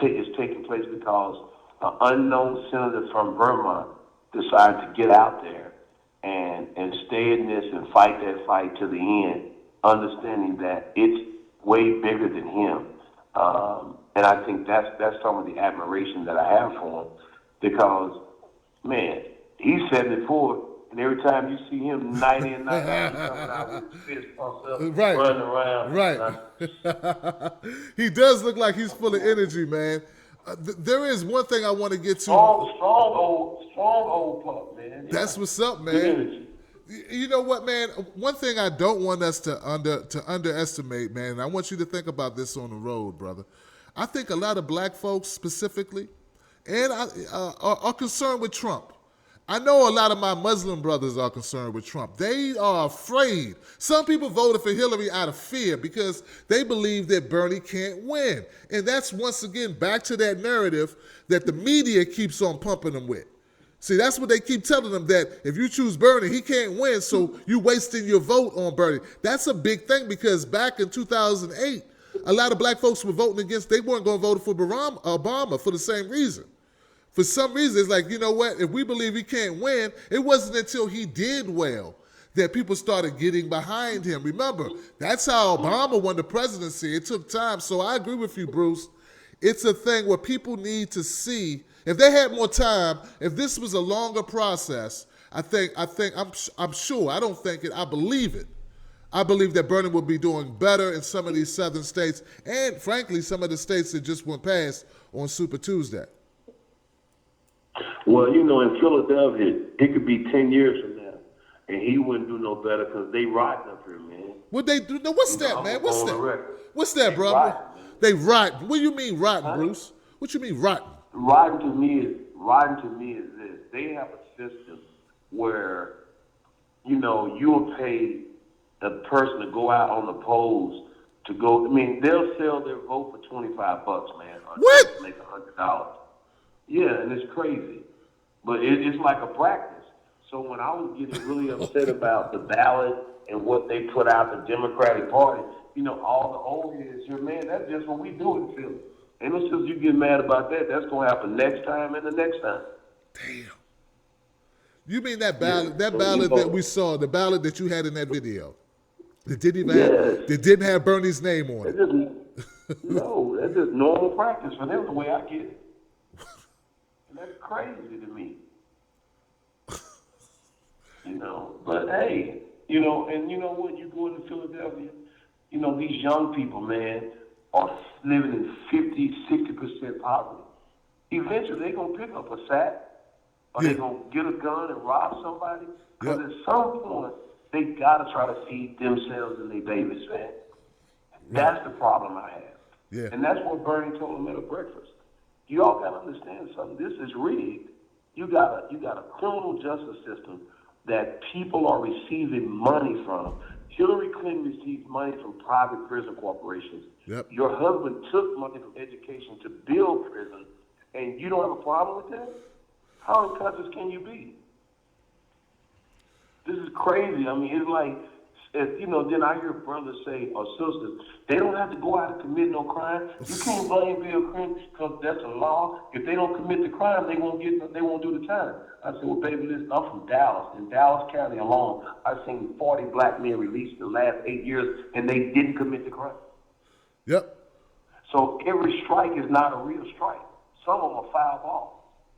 is taking place because an unknown senator from Vermont decided to get out there and stay in this and fight that fight to the end, understanding that it's way bigger than him. And I think that's some of the admiration that I have for him, because, man, he's 74, and every time you see him night in, night out, he's coming out with his fist pumped up, running around. Right. He does look like he's full of energy, man. There is one thing I want to get to. Strong old pup, man. That's what's up, man. You know what, man? One thing I don't want us to underestimate, man, and I want you to think about this on the road, brother. I think a lot of black folks specifically are concerned with Trump. I know a lot of my Muslim brothers are concerned with Trump. They are afraid. Some people voted for Hillary out of fear because they believe that Bernie can't win. And that's, once again, back to that narrative that the media keeps on pumping them with. See, that's what they keep telling them, that if you choose Bernie, he can't win, so you wasting your vote on Bernie. That's a big thing, because back in 2008, a lot of black folks were voting against, they weren't going to vote for Obama for the same reason. For some reason, it's like, you know what, if we believe he can't win, it wasn't until he did well that people started getting behind him. Remember, that's how Obama won the presidency. It took time. So I agree with you, Bruce. It's a thing where people need to see, if they had more time, if this was a longer process, I'm sure, I don't think it, I believe it. I believe that Bernie will be doing better in some of these southern states, and frankly, some of the states that just went past on Super Tuesday. Well, in Philadelphia, it could be 10 years from now, and he wouldn't do no better because they rotting up here, man. What they do? No, what's that, man? What's that? What's that, brother? Rotten, they rotten. What do you mean rotten, Bruce? What you mean rotten? Rotten to me is this. They have a system where, you'll pay a person to go out on the polls to go. I mean, they'll sell their vote for $25, man. What? Make $100. Yeah, and it's crazy. But it's like a practice. So when I was getting really upset about the ballot and what they put out, the Democratic Party, all the old heads here, man, that's just what we do in Philly. And as soon as you get mad about that, that's going to happen next time and the next time. Damn. You mean that ballot, that we saw, the ballot that you had in that video, that didn't have Bernie's name on it? No, that's just normal practice for them, the way I get it. And that's crazy to me. But hey, and you know what? You go into Philadelphia, these young people, man, are living in 50-60% poverty. Eventually, they're going to pick up a sack, or they're going to get a gun and rob somebody. Because at some point, they got to try to feed themselves and their babies, man. That's the problem I have. Yeah. And that's what Bernie told them at a breakfast. You all got to understand something. This is rigged. You got a criminal justice system that people are receiving money from. Hillary Clinton receives money from private prison corporations. Yep. Your husband took money from education to build prison, and you don't have a problem with that? How unconscious can you be? This is crazy. I mean, it's like then I hear brothers say, or sisters, they don't have to go out and commit no crime. You can't blame Bill Clinton because that's a law. If they don't commit the crime, they won't do the time. I said, well, baby, listen, I'm from Dallas. In Dallas County alone, I've seen 40 black men released in the last 8 years, and they didn't commit the crime. Yep. So every strike is not a real strike. Some of them are foul balls.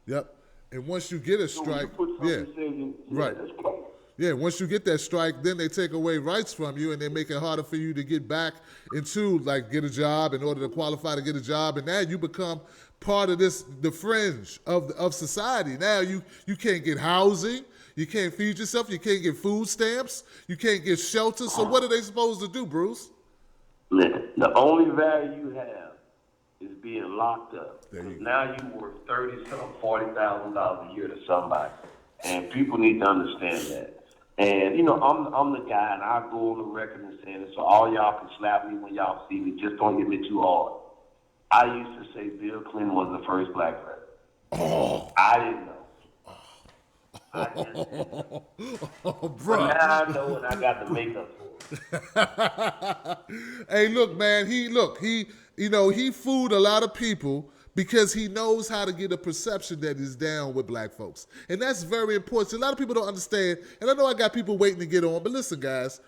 Yep. And once you get a strike, right. That's great. Yeah, once you get that strike, then they take away rights from you and they make it harder for you to get back into, like, get a job in order to qualify to get a job. And now you become part of the fringe of society. Now you can't get housing, you can't feed yourself, you can't get food stamps, you can't get shelter. So what are they supposed to do, Bruce? Listen, the only value you have is being locked up. Now you worth $40,000 a year to somebody. And people need to understand that. And, I'm the guy, and I go on the record and saying it, so all y'all can slap me when y'all see me. Just don't hit me too hard. I used to say Bill Clinton was the first black president. Oh. I didn't know. I just didn't. Oh, bro. But now I know, and I got the makeup for it. Hey, look, man. He fooled a lot of people because he knows how to get a perception that he's down with black folks. And that's very important. See, a lot of people don't understand, and I know I got people waiting to get on, but listen, guys,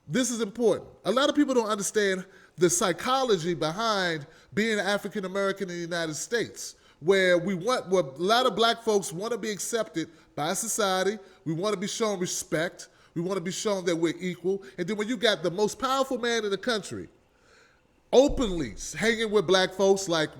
this is important. A lot of people don't understand the psychology behind being African American in the United States, where a lot of black folks want to be accepted by society. We want to be shown respect. We want to be shown that we're equal. And then when you got the most powerful man in the country openly hanging with black folks, like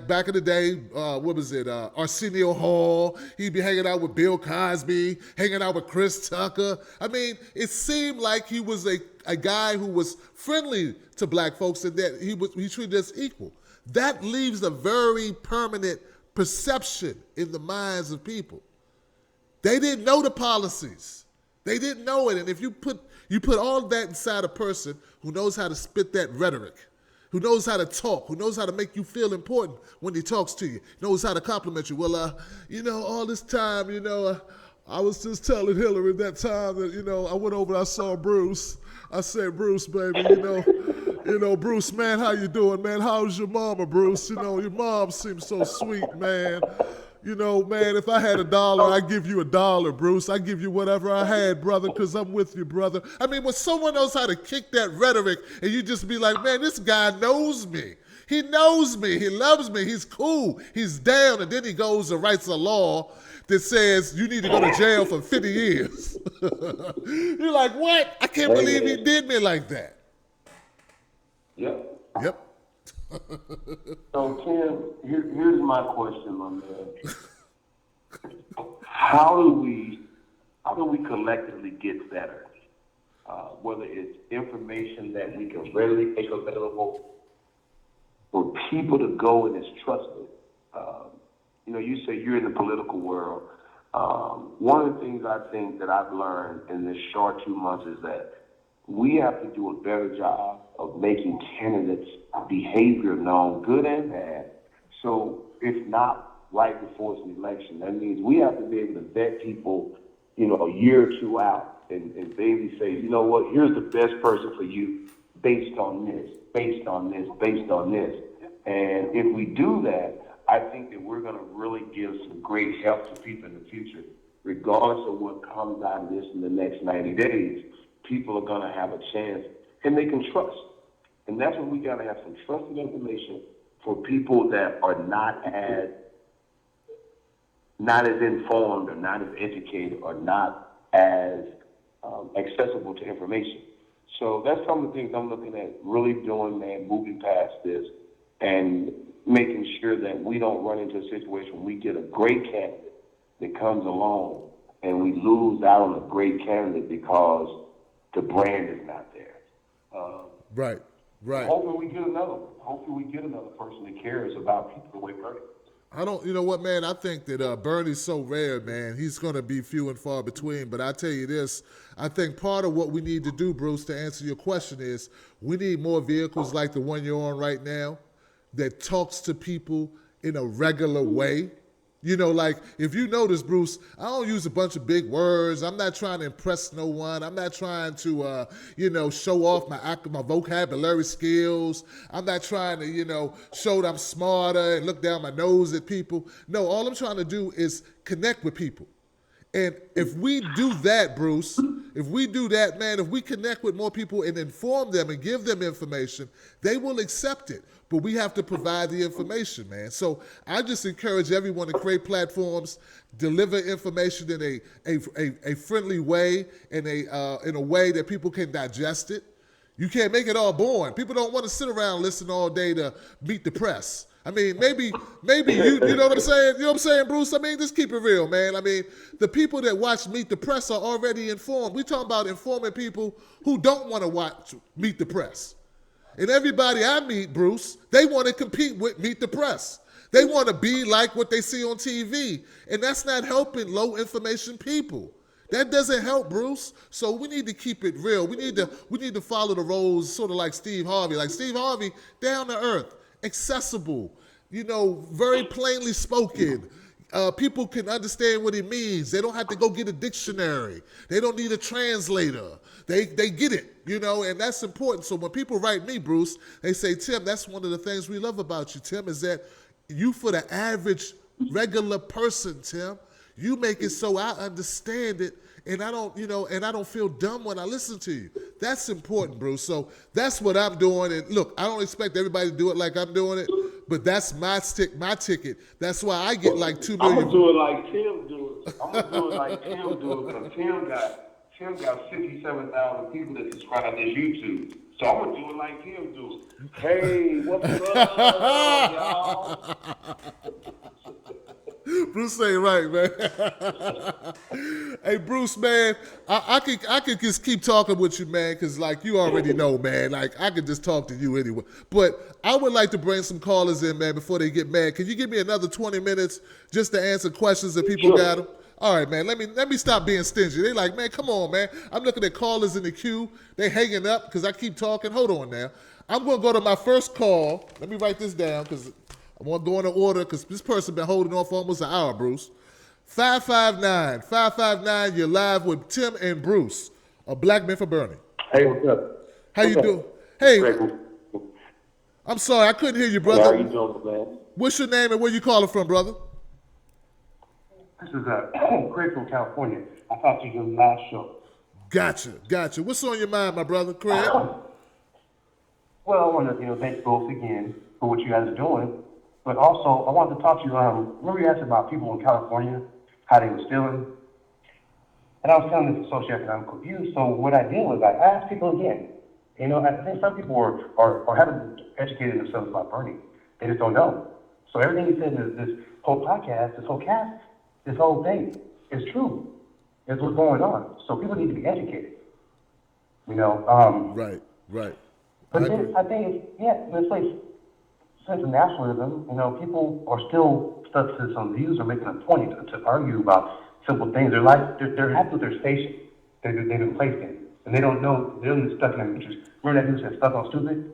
back in the day, Arsenio Hall. He'd be hanging out with Bill Cosby, hanging out with Chris Tucker. I mean, it seemed like he was a guy who was friendly to black folks and that he treated us equal. That leaves a very permanent perception in the minds of people. They didn't know the policies. They didn't know it. And if you put all that inside a person who knows how to spit that rhetoric, who knows how to talk, who knows how to make you feel important when he talks to you, knows how to compliment you. Well, all this time, I was just telling Hillary that time that, I went over and I saw Bruce. I said, Bruce, baby, Bruce, man, how you doing, man? How's your mama, Bruce? Your mom seems so sweet, man. Man, if I had $1, I'd give you $1, Bruce. I'd give you whatever I had, brother, because I'm with you, brother. I mean, when someone knows how to kick that rhetoric and you just be like, man, this guy knows me. He knows me. He loves me. He's cool. He's down. And then he goes and writes a law that says you need to go to jail for 50 years. You're like, what? I can't believe he did me like that. Yep. So, Tim, here's my question, my man. How do we collectively get better? Whether it's information that we can readily make available for people to go and it's trusted. You say you're in the political world. One of the things I think that I've learned in this short 2 months is that we have to do a better job of making candidates' behavior known, good and bad. So if not right before it's an election, that means we have to be able to vet people, a year or two out and basically say, you know what, here's the best person for you based on this, based on this, based on this. And if we do that, I think that we're going to really give some great help to people in the future, regardless of what comes out of this in the next 90 days. People are going to have a chance, and they can trust. And that's what we got to have, some trusted information for people that are not as informed or not as educated or not as accessible to information. So that's some of the things I'm looking at really doing, man, moving past this and making sure that we don't run into a situation where we get a great candidate that comes along and we lose out on a great candidate because the brand is not there. Right. Hopefully we get another one. Hopefully we get another person that cares about people the way Bernie. You know what, man? I think that Bernie's so rare, man. He's going to be few and far between. But I tell you this, I think part of what we need to do, Bruce, to answer your question is we need more vehicles like the one you're on right now that talks to people in a regular way. You know, like if you notice, Bruce, I don't use a bunch of big words. I'm not trying to impress no one. I'm not trying to, show off my vocabulary skills. I'm not trying to, show that I'm smarter and look down my nose at people. No, all I'm trying to do is connect with people. And if we do that, Bruce, if we do that, man, if we connect with more people and inform them and give them information, they will accept it. But we have to provide the information, man. So I just encourage everyone to create platforms, deliver information in a friendly way, in a way that people can digest it. You can't make it all boring. People don't want to sit around and listen all day to Meet the Press. I mean, maybe you know what I'm saying? You know what I'm saying, Bruce? I mean, just keep it real, man. I mean, the people that watch Meet the Press are already informed. We're talking about informing people who don't want to watch Meet the Press. And everybody I meet, Bruce, they want to compete with Meet the Press. They want to be like what they see on TV. And that's not helping low information people. That doesn't help, Bruce. So we need to keep it real. We need to follow the roles sort of like Steve Harvey. Like Steve Harvey, down to earth, accessible, very plainly spoken. People can understand what he means. They don't have to go get a dictionary. They don't need a translator. They get it, and that's important. So when people write me, Bruce, they say, Tim, that's one of the things we love about you, Tim, is that you for the average regular person, Tim, you make it so I understand it and I don't feel dumb when I listen to you. That's important, Bruce. So that's what I'm doing. And look, I don't expect everybody to do it like I'm doing it, but that's my ticket. That's why I get like 2 million. I'm gonna do it like Tim do it. I'm gonna do it like Tim do it, because Tim got 57,000 people that subscribe to his YouTube. So I'm gonna do it like Tim do it. Hey, what's up, y'all? Bruce ain't right, man. Hey, Bruce, man, I could just keep talking with you, man, because, like, you already know, man. Like, I could just talk to you anyway. But I would like to bring some callers in, man, before they get mad. Can you give me another 20 minutes just to answer questions if people got them? All right, man, let me stop being stingy. They like, man, come on, man. I'm looking at callers in the queue. They hanging up because I keep talking. Hold on now. I'm going to go to my first call. Let me write this down because I want to go in order because this person been holding on for almost an hour, Bruce. 559, you're live with Tim and Bruce, a Black Men for Bernie. Hey, what's up? How you doing? Hey, I'm sorry, I couldn't hear you, brother. How are you doing, man? What's your name and where you calling from, brother? This is Craig from California. I talked to you in the last show. Gotcha. What's on your mind, my brother, Craig? Well, I want to, thank you both again for what you guys are doing. But also, I wanted to talk to you, remember you asked about people in California, how they were feeling? And I was telling this socioeconomic view, so what I did was I asked people again. I think some people are haven't educated themselves about Bernie. They just don't know. So everything he said in this whole podcast, this whole thing is true. It's what's going on. So people need to be educated. Right. But I think, it's like sense of nationalism, people are still stuck to some views or making a point to argue about simple things. They're happy with their station they've been placed in. And they don't know, they're stuck in their interest. Remember that dude said stuck on stupid?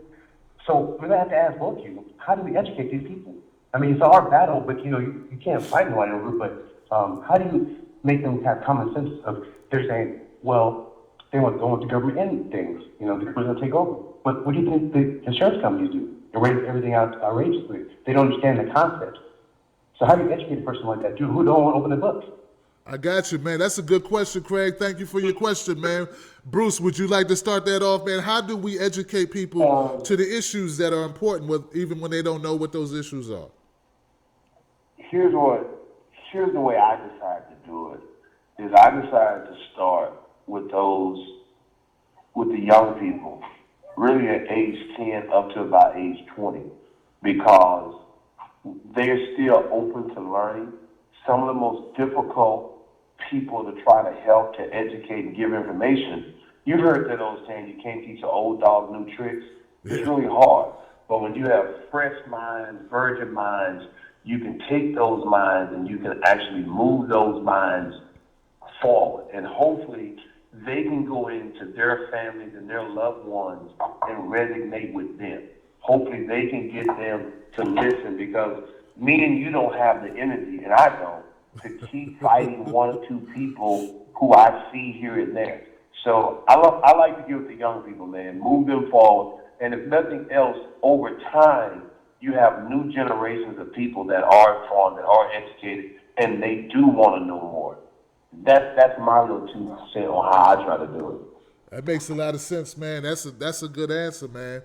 So we're going to have to ask both of you, how do we educate these people? I mean, it's a hard battle, but you can't fight nobody over it, but how do you make them have common sense of, they're saying, well, they want to go into government and things, the government's going to take over. But what do you think the insurance companies do? They raise everything out outrageously. They don't understand the concept. So how do you educate a person like that, dude, who don't want to open the books? I got you, man. That's a good question, Craig. Thank you for your question, man. Bruce, would you like to start that off, man? How do we educate people to the issues that are important, even when they don't know what those issues are? Here's the way I decided to do it, is I decided to start with the young people, really at age 10 up to about age 20, because they're still open to learning. Some of the most difficult people to try to help, to educate and give information. You've heard that old saying, you can't teach an old dog new tricks. It's really hard. But when you have fresh minds, virgin minds, you can take those minds and you can actually move those minds forward. And hopefully they can go into their families and their loved ones and resonate with them. Hopefully they can get them to listen, because me and you don't have the energy, and I don't, to keep fighting one or two people who I see here and there. So I like to give it to young people, man. Move them forward. And if nothing else, over time, you have new generations of people that are informed, that are educated, and they do want to know more. That's my little 2 cents on how I try to do it. That makes a lot of sense, man. That's a good answer, man.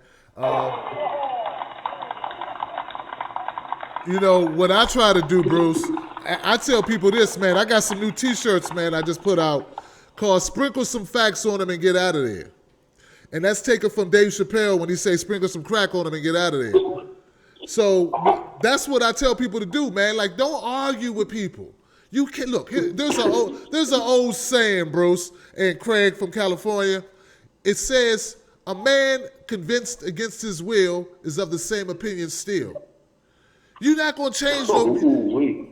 You know, what I try to do, Bruce, I tell people this, man. I got some new T-shirts, man, I just put out called Sprinkle Some Facts on Them and Get Out of There. And that's taken from Dave Chappelle when he say sprinkle some crack on them and get out of there. So that's what I tell people to do, man. Like, don't argue with people. You can look. There's an old saying, Bruce and Craig from California. It says, "A man convinced against his will is of the same opinion still." You're not gonna change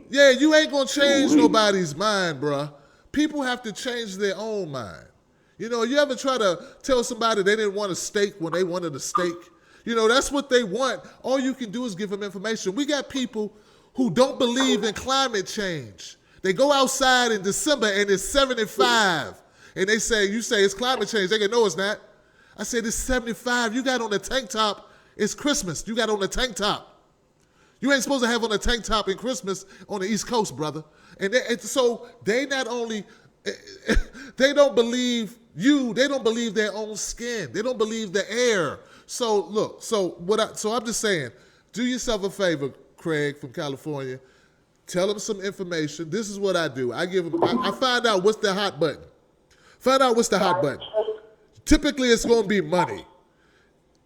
Yeah, you ain't gonna change nobody's mind, bruh. People have to change their own mind. You know, you ever try to tell somebody they didn't want a steak when they wanted a steak? You know, that's what they want. All you can do is give them information. We got people who don't believe in climate change. They go outside in December and it's 75. And you say it's climate change. They go, no, it's not. I said, it's 75. You got on a tank top. It's Christmas. You got on a tank top. You ain't supposed to have on a tank top in Christmas on the East Coast, brother. And so they not only, they don't believe you, they don't believe their own skin. They don't believe the air. So look, so I'm just saying, do yourself a favor, Craig from California. Tell them some information. This is what I do. I find out what's the hot button. Find out what's the hot button. Typically, it's going to be money.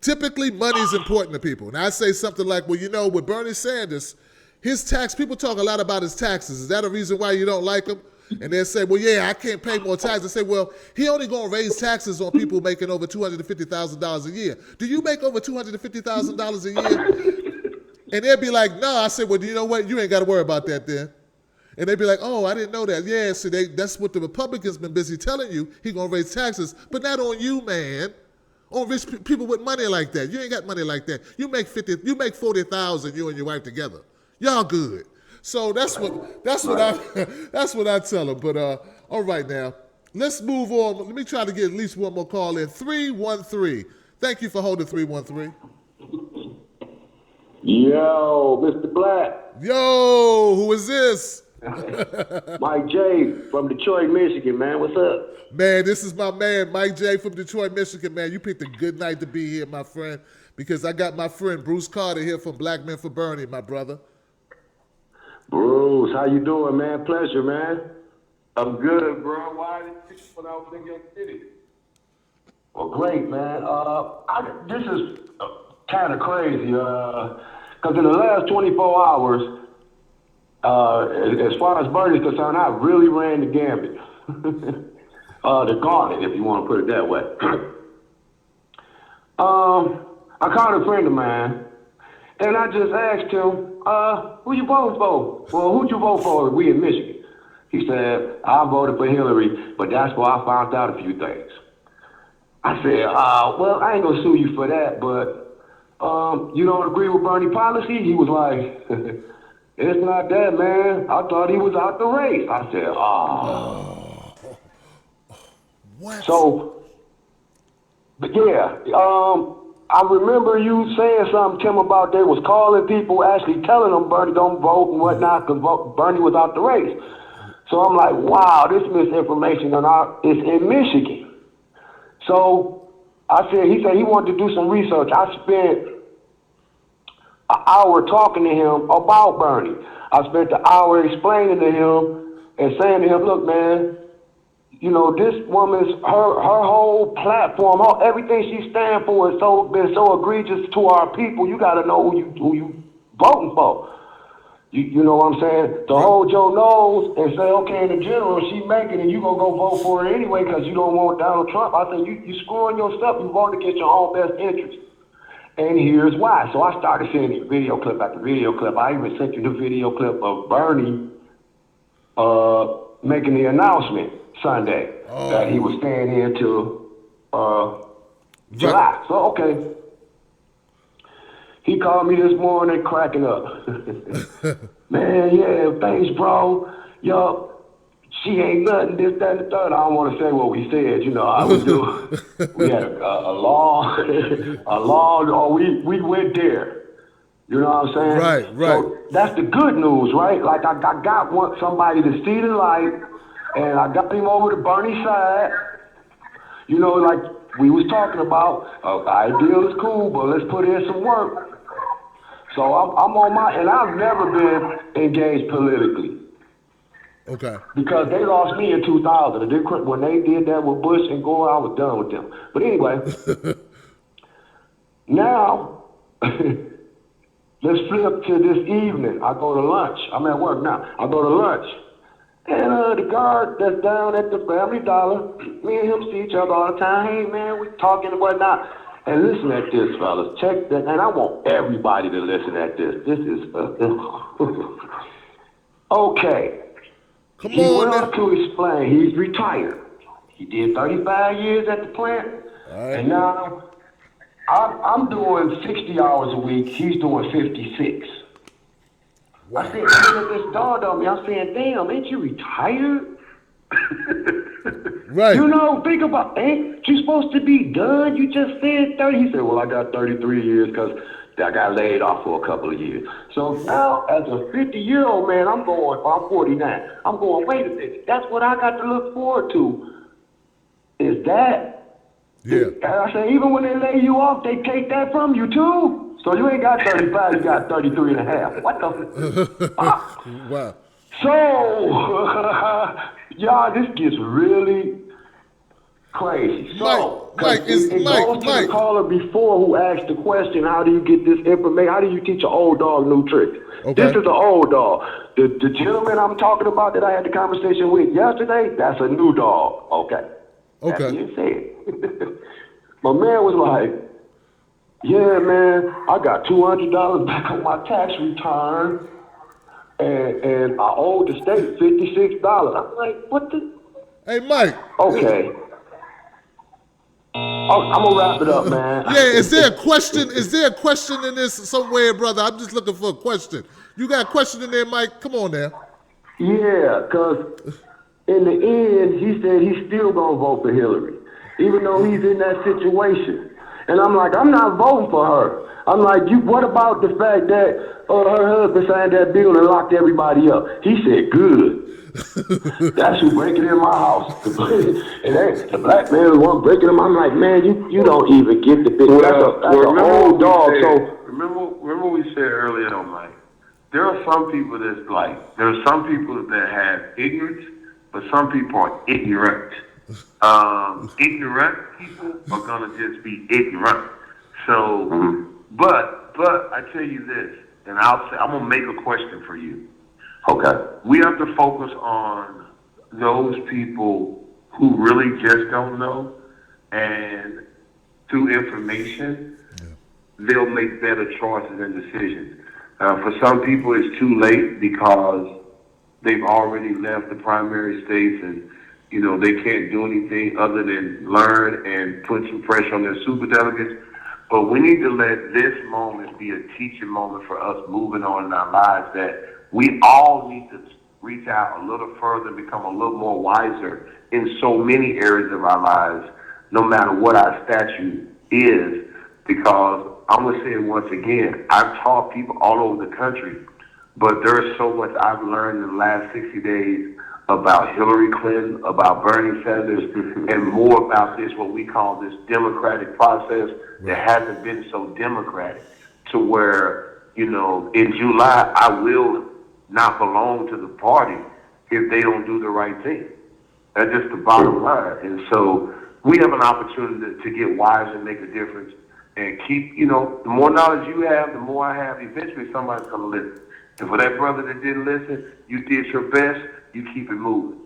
Typically, money is important to people. And I say something like, well, you know, with Bernie Sanders, people talk a lot about his taxes. Is that a reason why you don't like him? And they say, well, yeah, I can't pay more taxes. I say, well, he only going to raise taxes on people making over $250,000 a year. Do you make over $250,000 a year? And they'd be like, no. I said, well, you know what? You ain't got to worry about that then. And they'd be like, oh, I didn't know that. Yeah, so that's what the Republicans been busy telling you. He going to raise taxes, but not on you, man. On rich people with money like that. You ain't got money like that. You make $40,000, you and your wife together. Y'all good. So that's what I tell them. But all right now, let's move on. Let me try to get at least one more call in. 313. Thank you for holding 313. Yo, Mr. Black. Yo, who is this? Mike J from Detroit, Michigan, man. What's up? Man, this is my man, Mike J from Detroit, Michigan, man. You picked a good night to be here, my friend, because I got my friend Bruce Carter here from Black Men for Bernie, my brother. Bruce, how you doing, man? Pleasure, man. I'm good, bro. Why did you when I was in your city? Well, great, man. This is kind of crazy, because in the last 24 hours, as far as Bernie's concerned, I really ran the gambit. The gauntlet, if you want to put it that way. I called a friend of mine, and I just asked him, who you voting for? Well, who'd you vote for? We in Michigan. He said, I voted for Hillary, but that's where I found out a few things. I said, well, I ain't going to sue you for that, but you don't agree with Bernie policy? He was like, it's not that, man. I thought he was out the race. I said, What? So, but yeah, I remember you saying something, Tim, about they was calling people, actually telling them Bernie don't vote and whatnot, because Bernie was out the race. So I'm like, wow, this misinformation is in Michigan. So he said he wanted to do some research. I spent an hour talking to him about Bernie. I spent the hour explaining to him and saying to him, look, man, you know, this woman's, her whole platform, everything she stands for is been so egregious to our people. You got to know who you voting for. You know what I'm saying? To hold your nose and say, okay, in the general, she make it and you going to go vote for her anyway because you don't want Donald Trump. I think you screwing yourself. You vote against your own best interest. And here's why. So I started sending you video clip after video clip. I even sent you the video clip of Bernie making the announcement Sunday that he was staying here till July. So, okay. He called me this morning cracking up. Man, yeah, thanks, bro. Yo, she ain't nothing, this, that, and the third. I don't want to say what we said, I would do. We had a long, or we went there. You know what I'm saying? Right. So that's the good news, right? Like I got somebody to see the light, and I got him over to Bernie's side. Like we was talking about, ideal is cool, but let's put in some work. So I'm on and I've never been engaged politically. Okay. Because they lost me in 2000. When they did that with Bush and Gore, I was done with them. But anyway, now, let's flip to this evening. I go to lunch. I'm at work now. I go to lunch. And the guard that's down at the Family Dollar, me and him see each other all the time. Hey, man, we talking and whatnot. And listen at this, fellas. Check that. And I want everybody to listen at this. This is okay. Come he on went now. on to explain he's retired. He did 35 years at the plant. Right. And now I'm doing 60 hours a week. He's doing 56. Wow. I said, this dawned on me. I'm saying, damn, ain't you retired? Right. Think about, ain't you supposed to be done? You just said 30. He said, well, I got 33 years because I got laid off for a couple of years. So now, as a 50-year-old man, I'm 49. I'm going, wait a minute. That's what I got to look forward to. Is that? Yeah. And I said, even when they lay you off, they take that from you too. So you ain't got 35, you got 33 and a half. What the? Wow. So, y'all, this gets really crazy. So, Mike, it goes to the caller before who asked the question, how do you get this information? How do you teach an old dog new tricks? Okay. This is an old dog. The gentleman I'm talking about that I had the conversation with yesterday, that's a new dog. Okay. That's being said. My man was like, yeah, man, I got $200 back on my tax return, and I owe the state $56. I'm like, what the? Hey, Mike. Okay. I'm gonna wrap it up, man. Yeah, is there a question? Is there a question in this somewhere, brother? I'm just looking for a question. You got a question in there, Mike? Come on now. Yeah, because in the end, he said he's still gonna vote for Hillary, even though he's in that situation. And I'm like, I'm not voting for her. I'm like, what about the fact that her husband signed that bill and locked everybody up? He said, good. That's who breaking in my house. And the black man was one breaking him. I'm like, man, you don't even get the big. That's an old dog. Remember we said earlier on, Mike, there are some people there are some people that have ignorance, but some people are ignorant. Ignorant people are gonna just be ignorant. So, but I tell you this, and I'm gonna make a question for you. Okay. We have to focus on those people who really just don't know, and through information, they'll make better choices and decisions. For some people, it's too late because they've already left the primary states and they can't do anything other than learn and put some pressure on their superdelegates. But we need to let this moment be a teaching moment for us moving on in our lives, that we all need to reach out a little further and become a little more wiser in so many areas of our lives, no matter what our statute is. Because I'm going to say it once again, I've taught people all over the country, but there's so much I've learned in the last 60 days about Hillary Clinton, about Bernie Sanders, and more about this, what we call this democratic process that hasn't been so democratic, to where, in July, I will not belong to the party if they don't do the right thing. That's just the bottom line. And so we have an opportunity to get wise and make a difference and keep, the more knowledge you have, the more I have, eventually somebody's going to listen. And for that brother that didn't listen, you did your best. You keep it moving.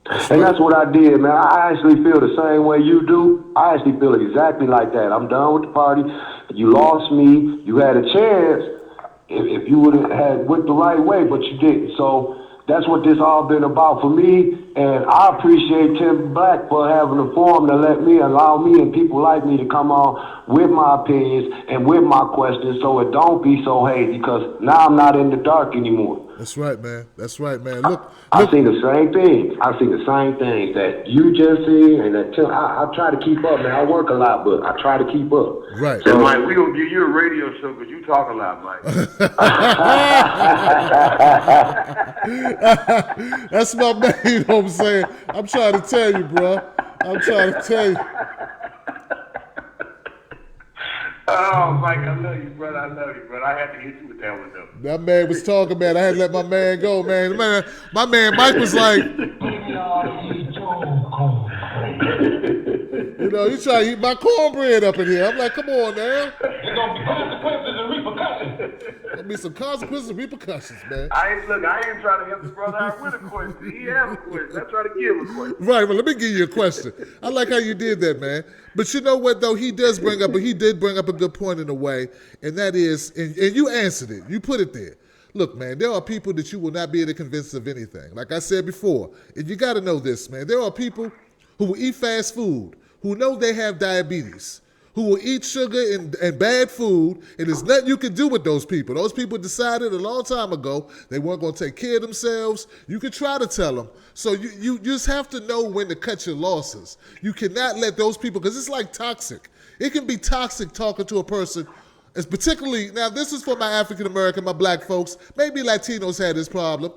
And that's what I did, man. I actually feel the same way you do. I actually feel exactly like that. I'm done with the party. You lost me. You had a chance if you would have had went the right way, but you didn't. So that's what this all been about for me. And I appreciate Tim Black for having a forum to allow me and people like me to come on with my opinions and with my questions, so it don't be so hazy. Because now I'm not in the dark anymore. That's right, man. That's right, man. Look. I see the same thing. I see the same things that you just see, and that I try to keep up, man. I work a lot, but I try to keep up. Right. So, Mike, we gonna give you a radio show because you talk a lot, Mike. That's my man, you know what I'm saying? I'm trying to tell you, bro. I'm trying to tell you. Oh, Mike, I love you, brother. I love you, brother. I had to hit you with that one, though. That man was talking, man. I had to let my man go, man. My man Mike was like, you know, you try to eat my cornbread up in here. I'm like, come on now. There's gonna be consequences and repercussions. There'll be some consequences and repercussions, man. I ain't trying to help the brother out with a question. He has a question. I try to give him a question. Right, well, let me give you a question. I like how you did that, man. But you know what, though? He did bring up a good point in a way, and that is, and you answered it. You put it there. Look, man, there are people that you will not be able to convince of anything. Like I said before, and you got to know this, man. There are people who will eat fast food, who know they have diabetes, who will eat sugar and bad food, and there's nothing you can do with those people. Those people decided a long time ago they weren't going to take care of themselves. You can try to tell them. So you just have to know when to cut your losses. You cannot let those people, because it's like toxic. It can be toxic talking to a person, as particularly, now this is for my African American, my black folks, maybe Latinos had this problem,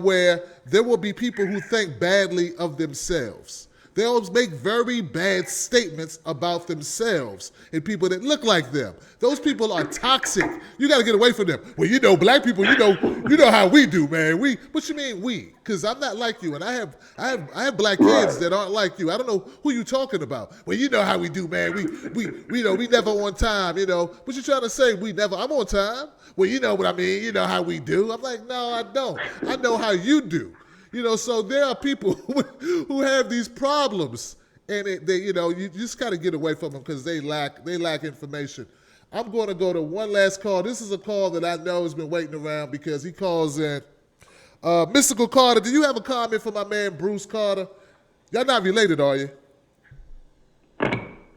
where there will be people who think badly of themselves. They'll make very bad statements about themselves and people that look like them. Those people are toxic. You got to get away from them. Well, you know, black people, you know how we do, man. What you mean we? Because I'm not like you, and I have black kids that aren't like you. I don't know who you talking about. Well, you know how we do, man. We never on time. You know what you trying to say? I'm on time. Well, you know what I mean. You know how we do. I'm like, no, I don't. I know how you do. So there are people who have these problems, and you just got to get away from them because they lack information. I'm going to go to one last call. This is a call that I know has been waiting around because he calls in. Mystical Carter, do you have a comment for my man Bruce Carter? Y'all not related, are you?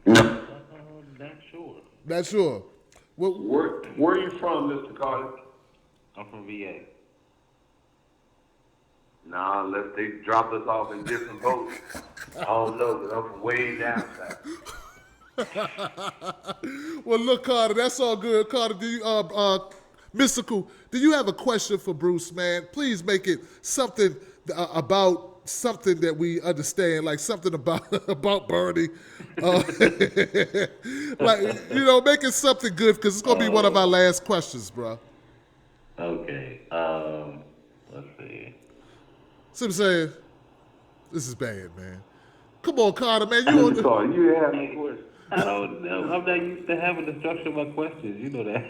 Not sure. Not sure. Where are you from, Mr. Carter? I'm from VA. Nah, unless they drop us off in different boats. I don't know, because I'm from way down south. Well, look, Carter, that's all good. Carter, do you, Mystical, do you have a question for Bruce, man? Please make it something about something that we understand, like something about Bernie. Make it something good, because it's going to be one of our last questions, bro. Okay. Let's see. See what I'm saying? This is bad, man. Come on, Carter, man. I'm sorry, you have no question. I don't know. I'm not used to having the structure of my questions. You know that.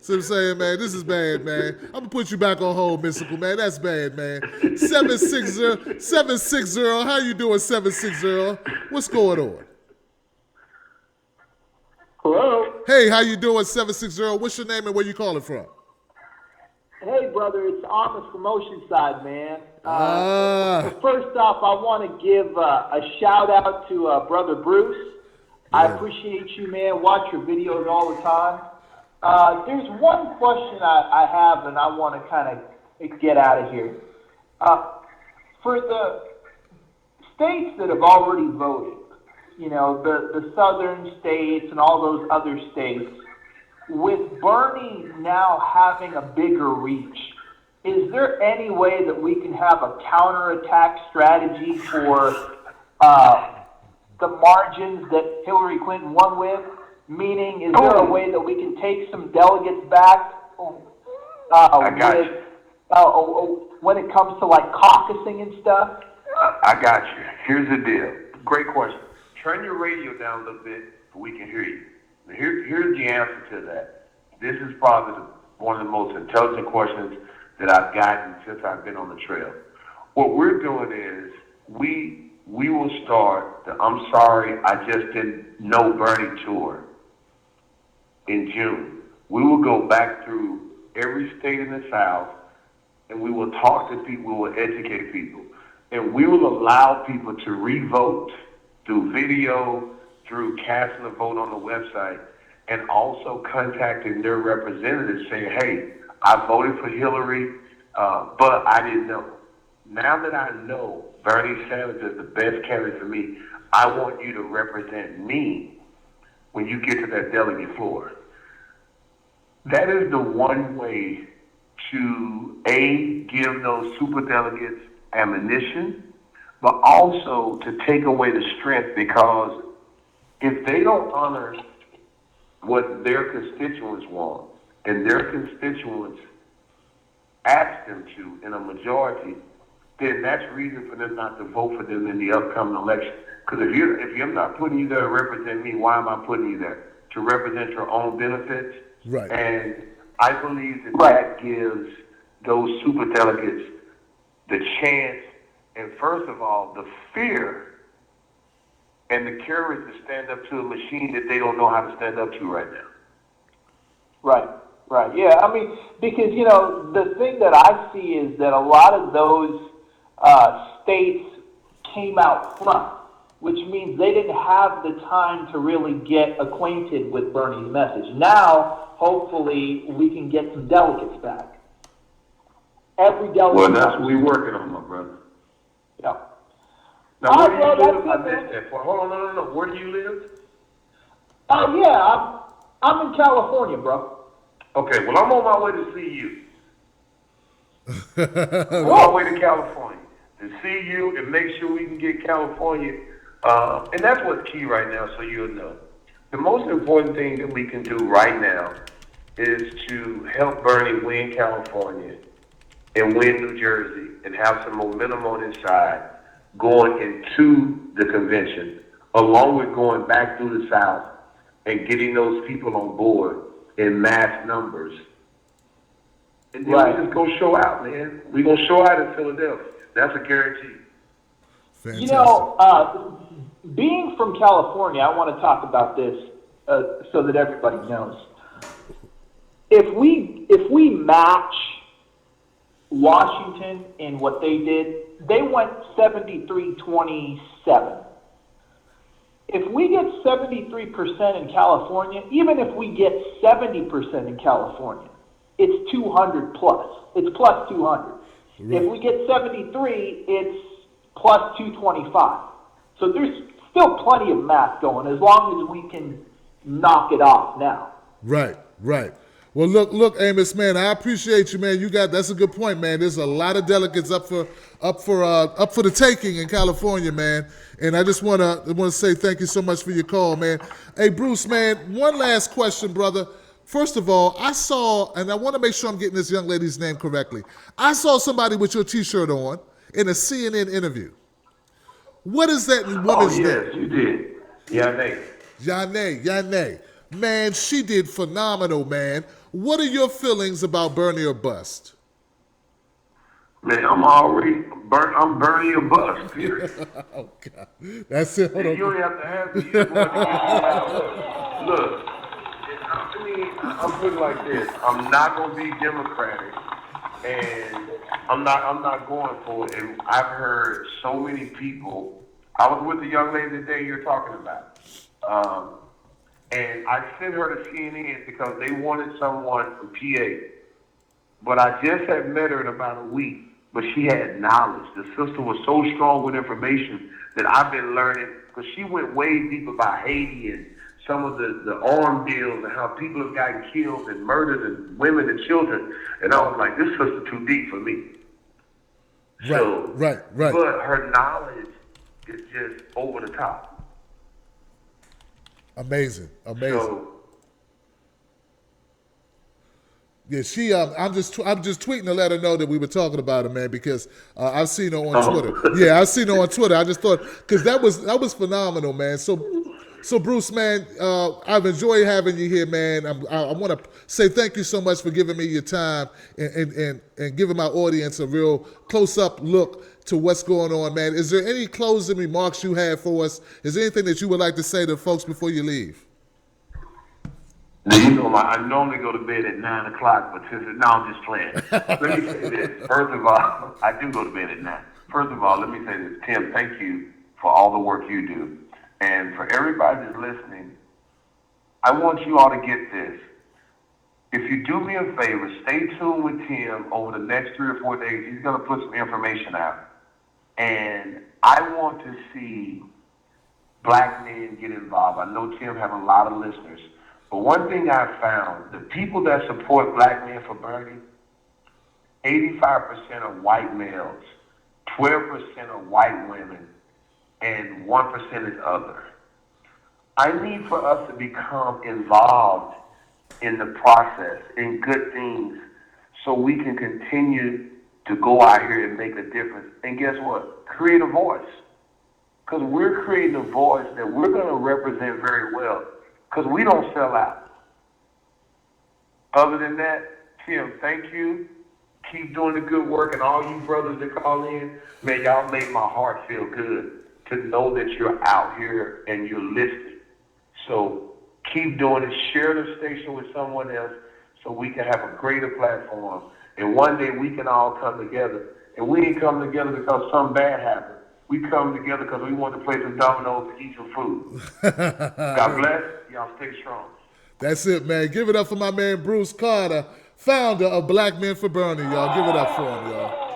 See what I'm saying, man? This is bad, man. I'm going to put you back on hold, Mystical, man. That's bad, man. 760. How you doing, 760? What's going on? Hello? Hey, how you doing, 760? What's your name and where you calling from? Hey, brother, it's Amos from Oceanside, man. Ah. First off, I want to give a shout-out to Brother Bruce. I appreciate you, man. Watch your videos all the time. There's one question I have, and I want to kind of get out of here. For the states that have already voted, the southern states and all those other states, with Bernie now having a bigger reach, is there any way that we can have a counterattack strategy for the margins that Hillary Clinton won with? Meaning, is there a way that we can take some delegates back when it comes to like caucusing and stuff? I got you. Here's the deal. Great question. Turn your radio down a little bit so we can hear you. Here's the answer to that. This is probably one of the most intelligent questions that I've gotten since I've been on the trail. What we're doing is we will start the I'm Sorry, I Just Didn't Know Bernie tour in June. We will go back through every state in the South, and we will talk to people, we will educate people, and we will allow people to re-vote through video, through casting a vote on the website and also contacting their representatives saying, hey, I voted for Hillary, but I didn't know. Now that I know Bernie Sanders is the best candidate for me, I want you to represent me when you get to that delegate floor. That is the one way to, A, give those superdelegates ammunition, but also to take away the strength, because if they don't honor what their constituents want and their constituents ask them to in a majority, then that's reason for them not to vote for them in the upcoming election. Because if I'm not putting you there to represent me, why am I putting you there? To represent your own benefits? Right. And I believe that gives those superdelegates the chance, and first of all, the fear and the courage to stand up to a machine that they don't know how to stand up to right now. Right. Yeah, I mean, because, the thing that I see is that a lot of those states came out front, which means they didn't have the time to really get acquainted with Bernie's message. Now, hopefully, we can get some delegates back. Every delegate. Well, that's what we're working on, my brother. Yeah. Now, where do you live? I missed that part. Hold on, no. Where do you live? Yeah, I'm in California, bro. Okay, well, I'm on my way to see you. I'm on my way to California to see you and make sure we can get California. And that's what's key right now, so you'll know. The most important thing that we can do right now is to help Bernie win California and win New Jersey and have some momentum on his side going into the convention, along with going back through the South and getting those people on board in mass numbers. And then we just go show out, man. We're going to show out in Philadelphia. That's a guarantee. Fantastic. Being from California, I want to talk about this so that everybody knows. If we match Washington in what they did, they went 73-27. If we get 73% in California, even if we get 70% in California, it's 200 plus. It's plus 200. Right. If we get 73, it's plus 225. So there's still plenty of math going as long as we can knock it off now. Right. Well, look, Amos, man, I appreciate you, man. That's a good point, man. There's a lot of delegates up for the taking in California, man. And I just want to say thank you so much for your call, man. Hey, Bruce, man, one last question, brother. First of all, I saw, and I want to make sure I'm getting this young lady's name correctly. I saw somebody with your T-shirt on in a CNN interview. What is that woman's name? Oh, yes, you did. Yane. Man, she did phenomenal, man. What are your feelings about Bernie or bust? Man, I'm Bernie or bust, period. Oh, God. That's it. Hold on. You don't have to ask me. Look, I'm put it like this. I'm not going to be Democratic, and I'm not going for it. And I've heard so many people. I was with the young lady today you're talking about. And I sent her to CNN because they wanted someone from PA. But I just had met her in about a week, but she had knowledge. The sister was so strong with information that I've been learning, because she went way deep about Haiti and some of the arm deals and how people have gotten killed and murdered and women and children. And I was like, this sister too deep for me. Right. But her knowledge is just over the top. Amazing. So, yeah, she. I'm just tweeting to let her know that we were talking about her, man, because I've seen her on Twitter. Yeah, I've seen her on Twitter. I just thought, because that was phenomenal, man. So Bruce, man, I've enjoyed having you here, man. I want to say thank you so much for giving me your time and giving my audience a real close-up look to what's going on, man. Is there any closing remarks you have for us? Is there anything that you would like to say to folks before you leave? Now, you know, I normally go to bed at 9 o'clock, but I'm just playing. Let me say this. First of all, I do go to bed at 9. First of all, let me say this. Tim, thank you for all the work you do. And for everybody that's listening, I want you all to get this. If you do me a favor, stay tuned with Tim over the next 3 or 4 days. He's going to put some information out. And I want to see black men get involved. I know Tim have a lot of listeners. But one thing I found, the people that support Black Men for Bernie, 85% are white males, 12% are white women, and 1% is other. I need for us to become involved in the process, in good things, so we can continue to go out here and make a difference. And guess what? Create a voice. Because we're creating a voice that we're going to represent very well. Because we don't sell out. Other than that, Tim, thank you. Keep doing the good work. And all you brothers that call in, man, y'all make my heart feel good to know that you're out here and you're listening. So keep doing it. Share the station with someone else so we can have a greater platform. And one day we can all come together. And we ain't come together because something bad happened. We come together because we want to play some dominoes and eat some food. God bless. Y'all stay strong. That's it, man. Give it up for my man Bruce Carter, founder of Black Men for Bernie, y'all. Give it up for him, y'all.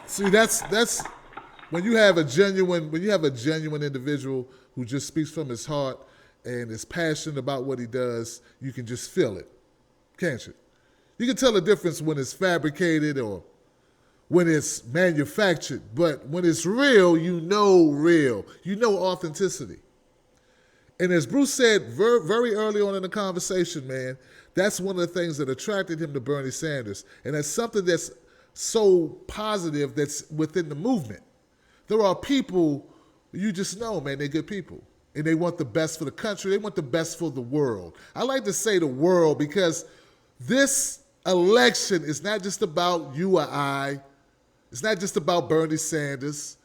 See, that's when you have a genuine individual who just speaks from his heart and is passionate about what he does, you can just feel it, can't you? You can tell the difference when it's fabricated or when it's manufactured, but when it's real, you know authenticity. And as Bruce said very early on in the conversation, man, that's one of the things that attracted him to Bernie Sanders. And that's something that's so positive that's within the movement. There are people, you just know, man, they're good people. And they want the best for the country. They want the best for the world. I like to say the world because this election is not just about you or I. It's not just about Bernie Sanders.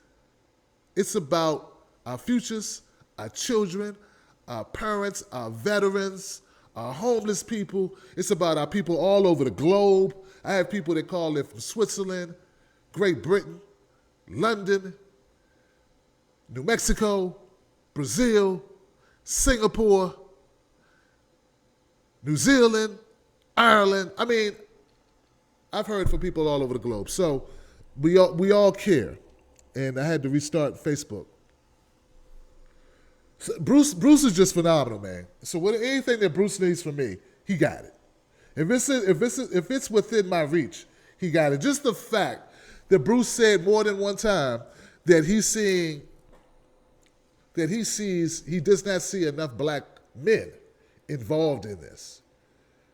It's about our futures, our children, our parents, our veterans, our homeless people. It's about our people all over the globe. I have people that call it from Switzerland, Great Britain, London, New Mexico, Brazil, Singapore, New Zealand, Ireland. I mean, I've heard from people all over the globe. So we all care. And I had to restart Facebook. So Bruce is just phenomenal, man. So anything that Bruce needs from me, he got it. If it's within my reach, he got it. Just the fact that Bruce said more than one time that he does not see enough black men involved in this.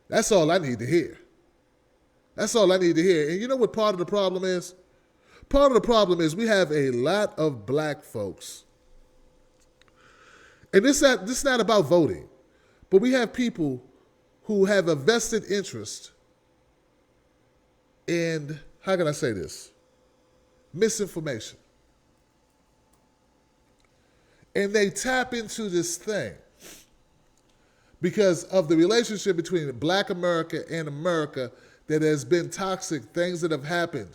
That's all I need to hear. That's all I need to hear. And you know what part of the problem is? Part of the problem is we have a lot of black folks. And this is not about voting, but we have people who have a vested interest in, how can I say this? Misinformation. And they tap into this thing because of the relationship between Black America and America that has been toxic, things that have happened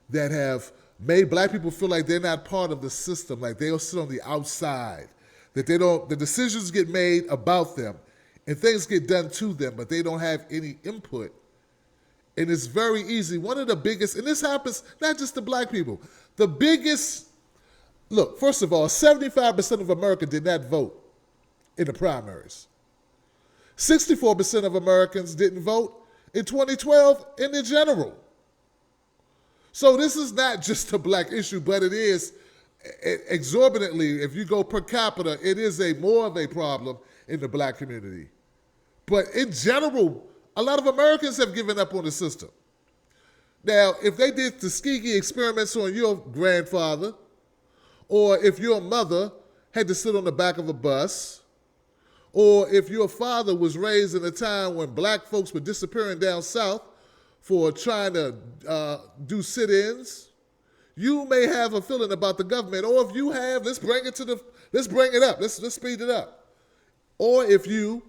that have made black people feel like they're not part of the system, like they'll sit on the outside, that the decisions get made about them and things get done to them, but they don't have any input. And it's very easy. One of the biggest, and this happens not just to black people, the biggest, look, first of all, 75% of America did not vote in the primaries. 64% of Americans didn't vote in 2012 in the general. So this is not just a black issue, but it is exorbitantly, if you go per capita, it is more of a problem in the black community. But in general, a lot of Americans have given up on the system. Now, if they did Tuskegee experiments on your grandfather, or if your mother had to sit on the back of a bus, or if your father was raised in a time when black folks were disappearing down south for trying to do sit-ins, you may have a feeling about the government. Or if you have, let's bring it up, let's speed it up. Or if you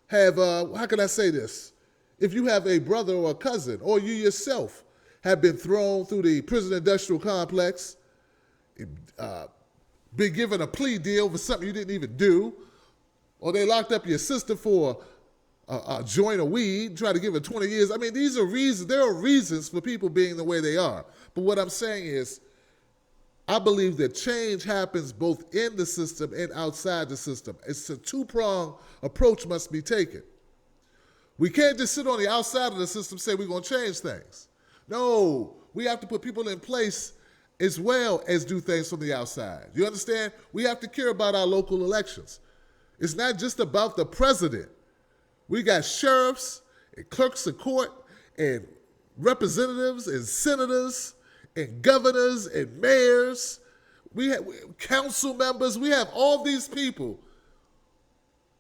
have, how can I say this? If you have a brother or a cousin, or you yourself have been thrown through the prison industrial complex, been given a plea deal for something you didn't even do, or they locked up your sister for a joint of weed, try to give her 20 years. I mean, these are reasons. There are reasons for people being the way they are. But what I'm saying is, I believe that change happens both in the system and outside the system. It's a two-pronged approach must be taken. We can't just sit on the outside of the system and say we're going to change things. No, we have to put people in place as well as do things from the outside. You understand? We have to care about our local elections. It's not just about the president. We got sheriffs and clerks of court and representatives and senators and governors and mayors. We have council members. We have all these people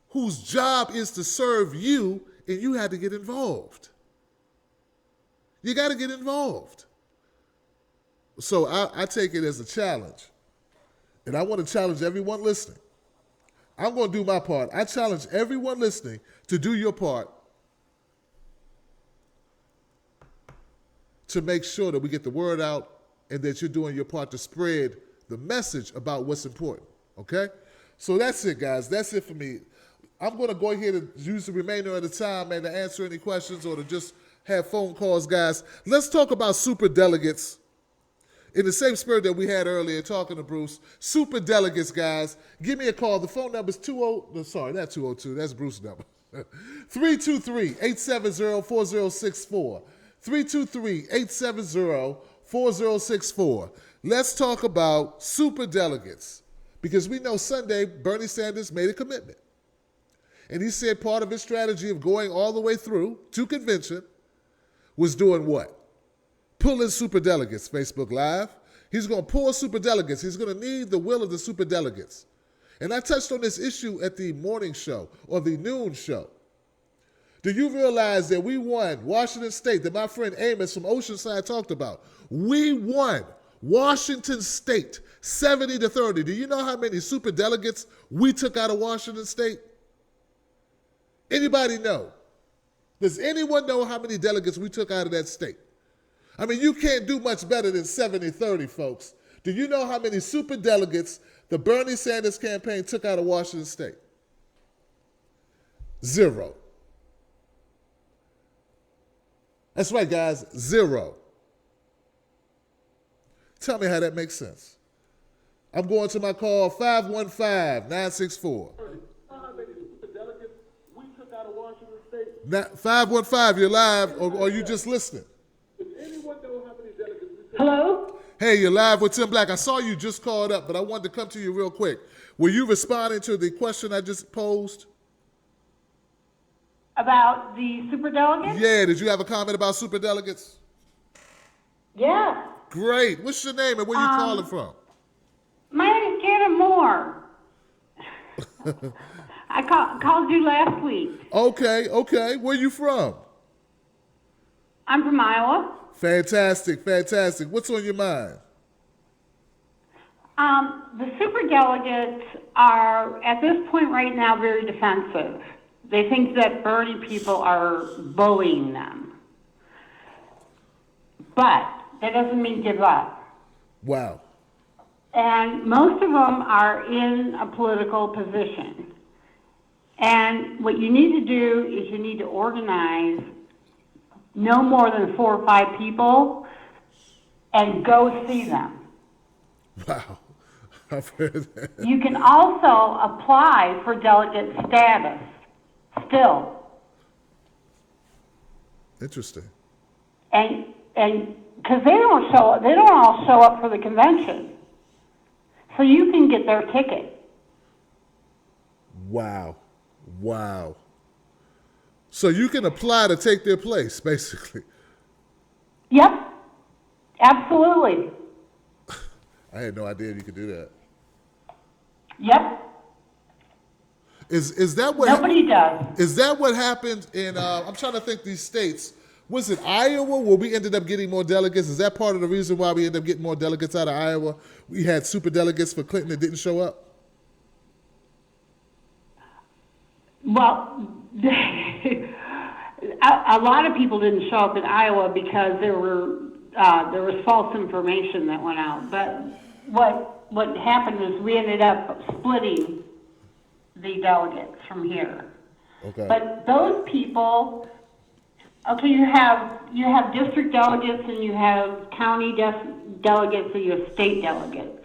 whose job is to serve you, and you had to get involved. You got to get involved. So I take it as a challenge, and I want to challenge everyone listening. I'm going to do my part. I challenge everyone listening to do your part to make sure that we get the word out and that you're doing your part to spread the message about what's important, okay? So that's it, guys. That's it for me. I'm going to go ahead and use the remainder of the time, man, to answer any questions or to just have phone calls, guys. Let's talk about superdelegates in the same spirit that we had earlier talking to Bruce. Superdelegates, guys. Give me a call. The phone number is not 202. That's Bruce's number. 323-870-4064. 323-870-4064. Let's talk about superdelegates, because we know Sunday Bernie Sanders made a commitment. And he said part of his strategy of going all the way through to convention was doing what? Pulling superdelegates, Facebook Live. He's going to pull superdelegates. He's going to need the will of the superdelegates. And I touched on this issue at the morning show or the noon show. Do you realize that we won Washington State, that my friend Amos from Oceanside talked about? We won Washington State 70-30. Do you know how many superdelegates we took out of Washington State? Anybody know? Does anyone know how many delegates we took out of that state? I mean, you can't do much better than 70-30, folks. Do you know how many superdelegates the Bernie Sanders campaign took out of Washington State? 0. That's right, guys, 0. Tell me how that makes sense. I'm going to my call, 515-964. Now, 515, you're live, or are you just listening? Hello? Hey, you're live with Tim Black. I saw you just called up, but I wanted to come to you real quick. Were you responding to the question I just posed? About the superdelegates? Yeah, did you have a comment about superdelegates? Yeah. Great. What's your name and where you calling from? My name is Janet Moore. I called you last week. Okay. Where you from? I'm from Iowa. Fantastic. What's on your mind? The superdelegates are, at this point right now, very defensive. They think that Bernie people are bullying them. But that doesn't mean give up. Wow. And most of them are in a political position. And what you need to do is you need to organize no more than 4 or 5 people and go see them. Wow. I've heard that. You can also apply for delegate status still. Interesting. And because they don't all show up for the convention. So you can get their ticket. Wow. So you can apply to take their place, basically. Yep. Absolutely. I had no idea you could do that. Yep. Is that what Nobody does. Is that what happened in I'm trying to think these states. Was it Iowa where we ended up getting more delegates? Is that part of the reason why we ended up getting more delegates out of Iowa? We had super delegates for Clinton that didn't show up? Well, a lot of people didn't show up in Iowa because there were there was false information that went out. But what happened is we ended up splitting the delegates from here. Okay. But those people, okay, you have district delegates and you have county delegates and you have state delegates.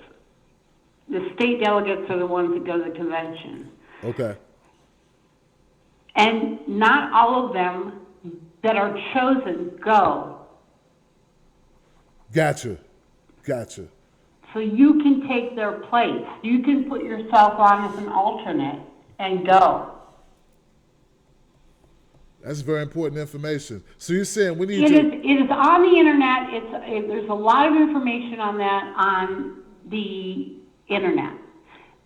The state delegates are the ones that go to the convention. Okay. And not all of them that are chosen go. Gotcha. So you can take their place. You can put yourself on as an alternate and go. That's very important information. So you're saying we need It is on the internet. There's a lot of information on that on the internet.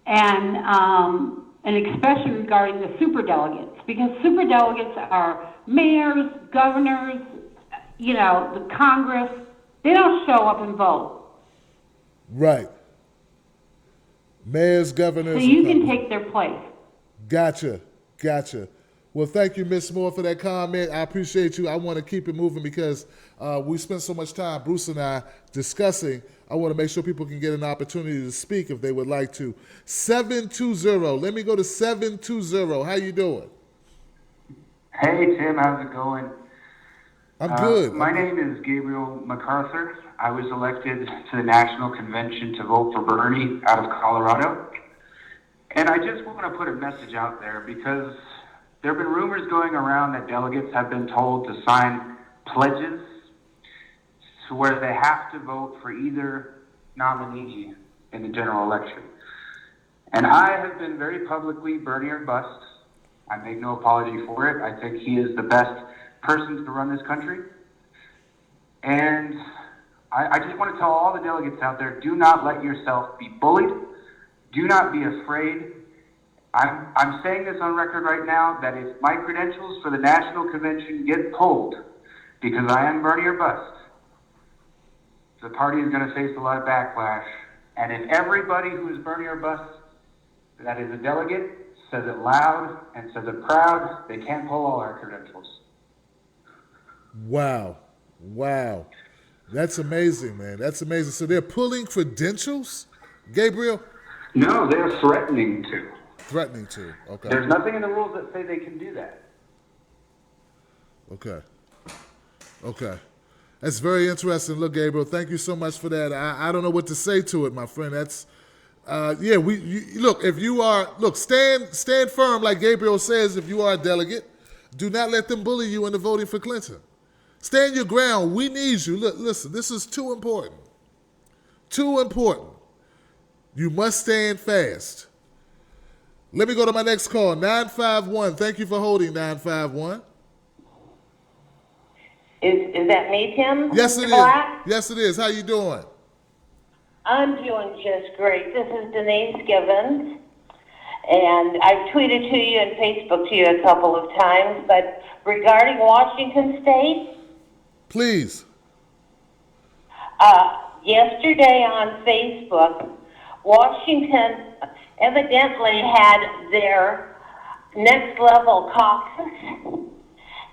And especially regarding the superdelegates, because superdelegates are mayors, governors, the Congress. They don't show up and vote. right. Mayors, So governors. you and can Congress. take their place. Gotcha. Well, thank you, Ms. Moore, for that comment. I appreciate you. I want to keep it moving because we spent so much time, Bruce and I, discussing. I want to make sure people can get an opportunity to speak if they would like to. 720. Let me go to 720. How you doing? Hey, Tim, how's it going? I'm good. My name is Gabriel MacArthur. I was elected to the National Convention to vote for Bernie out of Colorado. And I just want to put a message out there because there have been rumors going around that delegates have been told to sign pledges to where they have to vote for either nominee in the general election. And I have been very publicly Bernie or bust. I make no apology for it. I think he is the best person to run this country. And I just want to tell all the delegates out there, do not let yourself be bullied. Do not be afraid. I'm saying this on record right now, that if my credentials for the National Convention get pulled, because I am Bernie or bust, the party is going to face a lot of backlash. And if everybody who is Bernie or bust that is a delegate says it loud and says it proud, they can't pull all our credentials. Wow. That's amazing, man. That's amazing. So they're pulling credentials, Gabriel? No, they're threatening to. Threatening to. Okay. There's nothing in the rules that say they can do that. Okay. That's very interesting. Look, Gabriel, thank you so much for that. I don't know what to say to it, my friend. That's, look, if you are, stand firm like Gabriel says if you are a delegate. Do not let them bully you into voting for Clinton. Stand your ground. We need you. Look, listen, this is too important. Too important. You must stand fast. Let me go to my next call, 951. Thank you for holding, 951. Is that me, Tim? Yes, it Mr. is. Black? Yes, it is. How you doing? I'm doing just great. This is Denise Givens, and I've tweeted to you and Facebook to you a couple of times, but regarding Washington State, Please. yesterday on Facebook, Washington evidently had their next level caucus.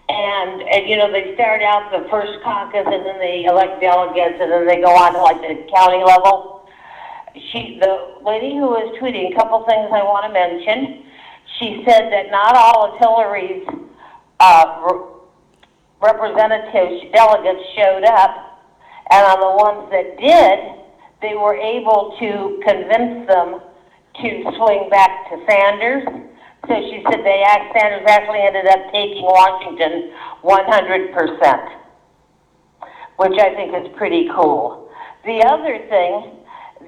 And they start out the first caucus, and then they elect delegates, and then they go on to like the county level. The lady who was tweeting, a couple things I want to mention. She said that not all of Hillary's representatives, delegates showed up, and on the ones that did, they were able to convince them to swing back to Sanders. So she said Sanders actually ended up taking Washington 100%, which I think is pretty cool. The other thing,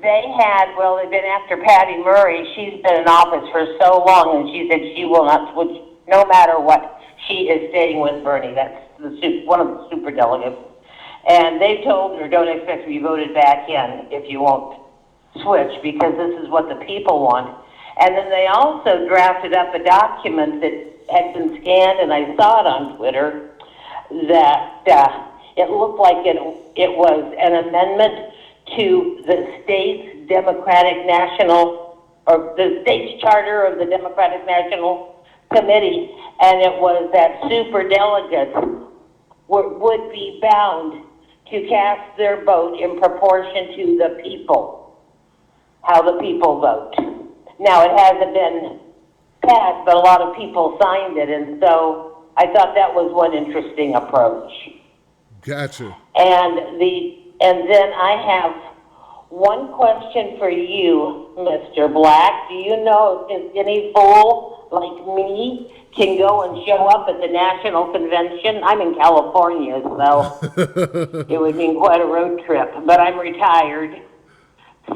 they've been after Patty Murray. She's been in office for so long, and she said she will not switch no matter what. She is staying with Bernie. That's one of the superdelegates. And they told her, don't expect to be voted back in if you won't switch, because this is what the people want. And then they also drafted up a document that had been scanned, and I saw it on Twitter, that it looked like it was an amendment to the state's the state's charter of the Democratic National Committee, and it was that superdelegates would be bound to cast their vote in proportion to the people, how the people vote. Now, it hasn't been passed, but a lot of people signed it, and so I thought that was one interesting approach. Gotcha. And then I have one question for you, Mr. Black. Do you know if any fool like me can go and show up at the national convention? I'm in California, so it would mean quite a road trip, but I'm retired,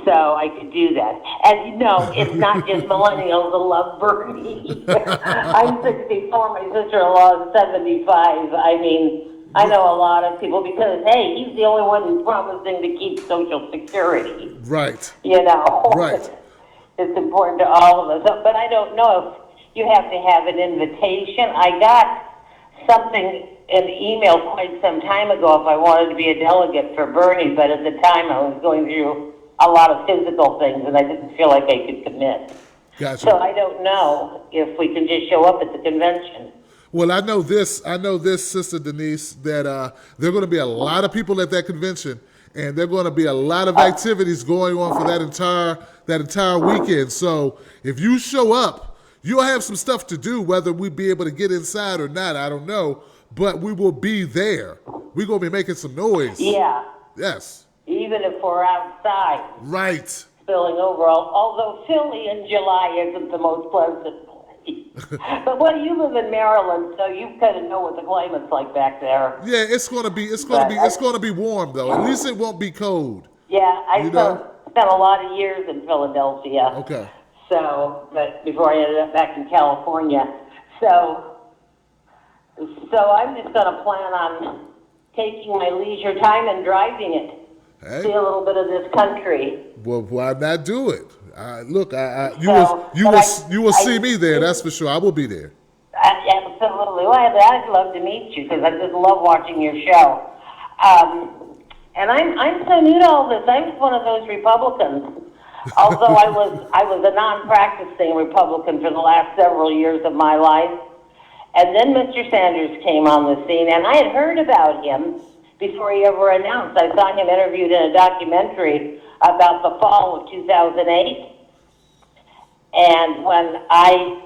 so I could do that. And no, it's not just millennials that love Bernie. I'm 64, my sister-in-law is 75. I mean, I know a lot of people because, hey, he's the only one who's promising to keep Social Security. Right. You know. Right. It's important to all of us. But I don't know if you have to have an invitation. I got something in email quite some time ago if I wanted to be a delegate for Bernie, but at the time I was going through a lot of physical things and I didn't feel like I could commit. Gotcha. So I don't know if we can just show up at the convention. Well, I know this, Sister Denise, that there are going to be a lot of people at that convention, and there are going to be a lot of activities going on for that entire weekend. So if you show up, you'll have some stuff to do, whether we be able to get inside or not, I don't know, but we will be there. We're going to be making some noise. Yeah. Yes. Even if we're outside. Right. Spilling over, although Philly in July isn't the most pleasant. But you live in Maryland, so you kind of know what the climate's like back there. Yeah, it's going to be warm though. At least it won't be cold. Yeah, I spent a lot of years in Philadelphia. Okay. So, but before I ended up back in California, so I'm just going to plan on taking my leisure time and driving it. Hey. See a little bit of this country. Well, why not do it? Look, you will see me there. That's for sure. I will be there. Absolutely. Well, I'd love to meet you because I just love watching your show. And I'm so new to all this. I'm just one of those Republicans. Although I was a non-practicing Republican for the last several years of my life. And then Mr. Sanders came on the scene, and I had heard about him before he ever announced. I saw him interviewed in a documentary about the fall of 2008. And when I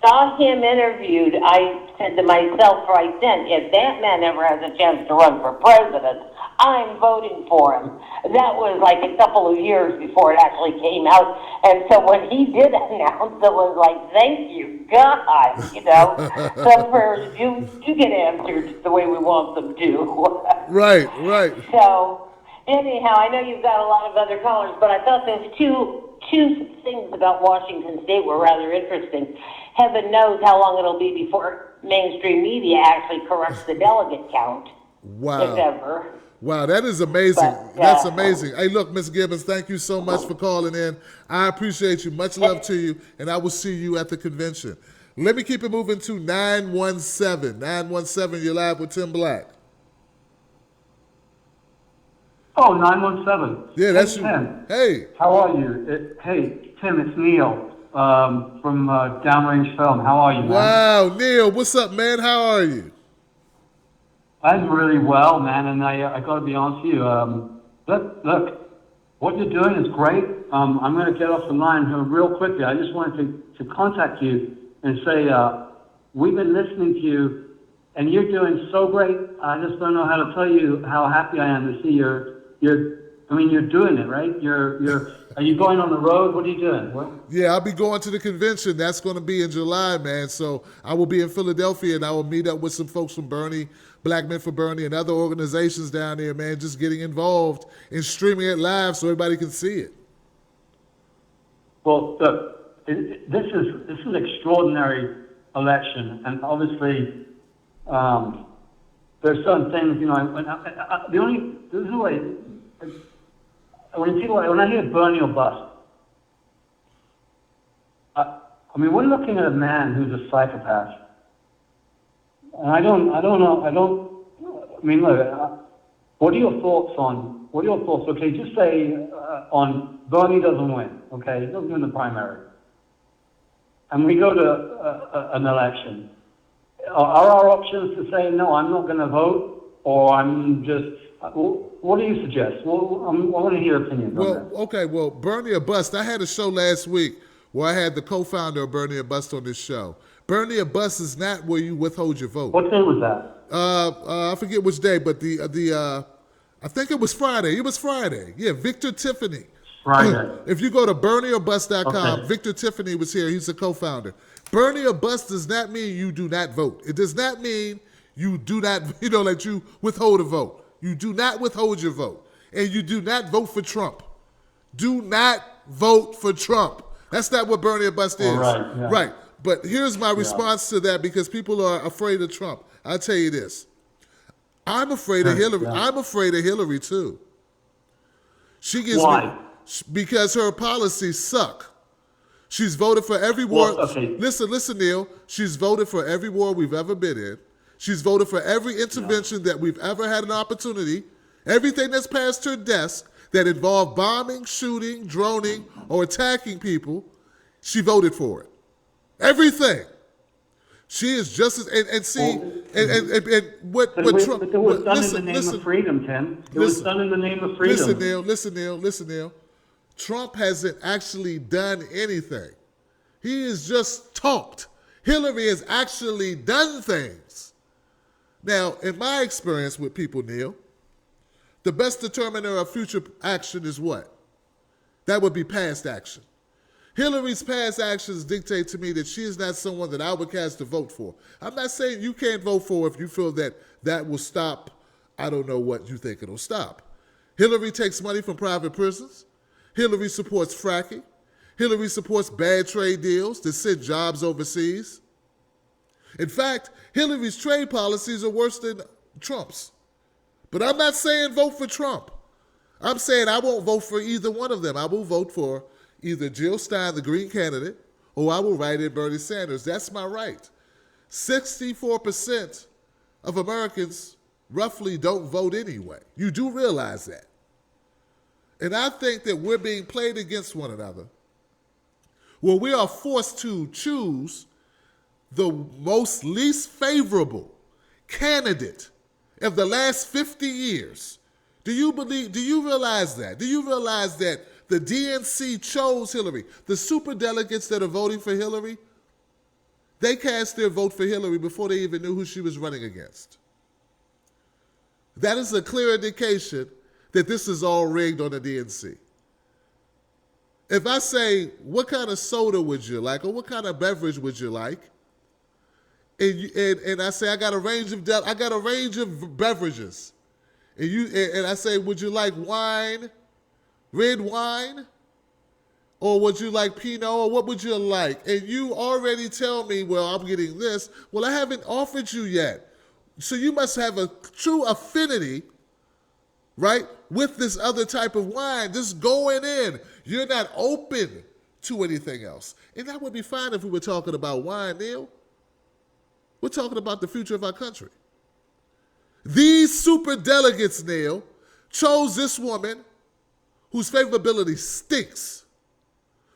saw him interviewed, I said to myself right then, if that man ever has a chance to run for president, I'm voting for him. That was like a couple of years before it actually came out. And so when he did announce, it was like, thank you, God, you know. Some prayers do get answered the way we want them to. Right. So anyhow, I know you've got a lot of other callers, but I thought those two things about Washington State were rather interesting. Heaven knows how long it'll be before mainstream media actually corrects the delegate count. Wow. If ever. Wow, that is amazing. But, That's amazing. Hey, look, Ms. Gibbons, thank you so much for calling in. I appreciate you. Much love to you, and I will see you at the convention. Let me keep it moving to 917. 917, you're live with Tim Black. Oh, 917. Yeah, that's hey, you. Tim. Hey. How are you? Hey, Tim, it's Neil from Downrange Film. How are you, man? Wow, Neil, what's up, man? How are you? I'm really well, man, and I got to be honest with you. Look, what you're doing is great. I'm going to get off the line here real quickly. I just wanted to contact you and say we've been listening to you, and you're doing so great. I just don't know how to tell you how happy I am to see you're doing it, right? Are you going on the road? What are you doing? What? Yeah, I'll be going to the convention. That's going to be in July, man. So I will be in Philadelphia, and I will meet up with some folks from Bernie, Black Men for Bernie, and other organizations down there, man, just getting involved in streaming it live so everybody can see it. Well, look, this is an extraordinary election, and obviously there's certain things, you know. When I hear Bernie or bust, I mean, we're looking at a man who's a psychopath. And I mean, look, what are your thoughts? Okay, just say on Bernie doesn't win, okay? He doesn't win the primary. And we go to an election. Are our options to say, no, I'm not going to vote, or I'm What do you suggest? Well, I want to hear your opinions on that. Okay, well, Bernie or Bust, I had a show last week where I had the co-founder of Bernie or Bust on this show. Bernie or Bust is not where you withhold your vote. What day was that? I forget which day, but I think it was Friday. It was Friday. Yeah, Victor Tiffany. Friday. If you go to BernieOrBust.com, Okay. Victor Tiffany was here. He's the co-founder. Bernie or Bust does not mean you do not vote. It does not mean you do not, that you withhold a vote. You do not withhold your vote. And you do not vote for Trump. Do not vote for Trump. That's not what Bernie or Bust is. Right, yeah. Right. But here's my response to that, because people are afraid of Trump. I'll tell you this. I'm afraid of Hillary. Yeah. I'm afraid of Hillary too. She gives Why? me because her policies suck. She's voted for every war. Well, okay. Listen, Neil. She's voted for every war we've ever been in. She's voted for every intervention that we've ever had an opportunity. Everything that's passed her desk that involved bombing, shooting, droning, or attacking people, she voted for it. Everything. She is just as what Trump. But it was done in the name of freedom, Tim. It was done in the name of freedom. Listen, Neil. Trump hasn't actually done anything. He has just talked. Hillary has actually done things. Now, in my experience with people, Neil, the best determiner of future action is what? That would be past action. Hillary's past actions dictate to me that she is not someone that I would cast a vote for. I'm not saying you can't vote for if you feel that that will stop, I don't know what you think it'll stop. Hillary takes money from private prisons. Hillary supports fracking. Hillary supports bad trade deals that send jobs overseas. In fact, Hillary's trade policies are worse than Trump's. But I'm not saying vote for Trump. I'm saying I won't vote for either one of them. I will vote for either Jill Stein, the Green candidate, or I will write in Bernie Sanders. That's my right. 64% of Americans roughly don't vote anyway. You do realize that. And I think that we're being played against one another, where we are forced to choose the most least favorable candidate of the last 50 years. Do you realize that? Do you realize that the DNC chose Hillary? The superdelegates that are voting for Hillary, they cast their vote for Hillary before they even knew who she was running against. That is a clear indication that this is all rigged on the DNC. If I say, what kind of soda would you like, or what kind of beverage would you like, and I say I got a range of beverages, and I say, would you like wine, red wine, or would you like Pinot, or what would you like? And you already tell me, well, I'm getting this. Well, I haven't offered you yet. So you must have a true affinity, right, with this other type of wine, just going in. You're not open to anything else. And that would be fine if we were talking about wine, Neil. We're talking about the future of our country. These superdelegates, Neil, chose this woman whose favorability stinks,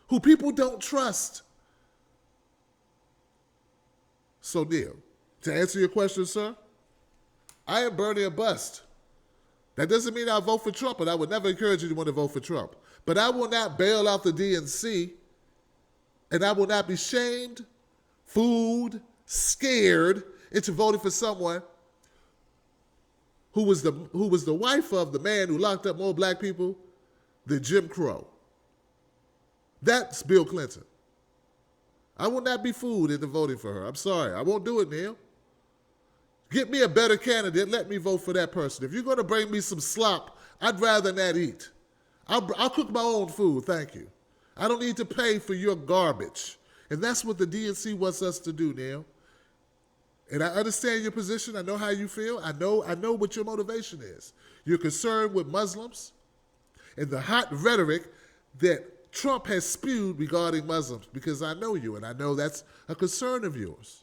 who people don't trust. So, Neil, to answer your question, sir, I am Bernie or Bust. That doesn't mean I vote for Trump, and I would never encourage anyone to vote for Trump. But I will not bail out the DNC, and I will not be shamed, fooled, scared into voting for someone who was the wife of the man who locked up more black people than Jim Crow. That's Bill Clinton. I will not be fooled into voting for her. I'm sorry. I won't do it, Neil. Get me a better candidate. Let me vote for that person. If you're going to bring me some slop, I'd rather not eat. I'll cook my own food, thank you. I don't need to pay for your garbage. And that's what the DNC wants us to do, Neil. And I understand your position. I know how you feel. I know what your motivation is. You're concerned with Muslims and the hot rhetoric that Trump has spewed regarding Muslims, because I know you, and I know that's a concern of yours.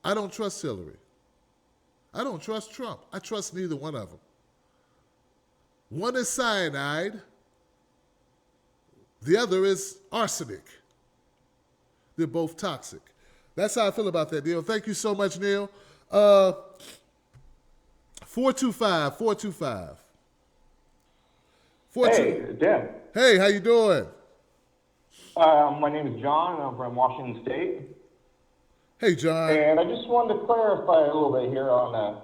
I don't trust Hillary. I don't trust Trump. I trust neither one of them. One is cyanide. The other is arsenic. They're both toxic. That's how I feel about that, Neil. Thank you so much, Neil. 425, 425. Hey, Dan. Hey, how you doing? My name is John. I'm from Washington State. Hey, John. And I just wanted to clarify a little bit here on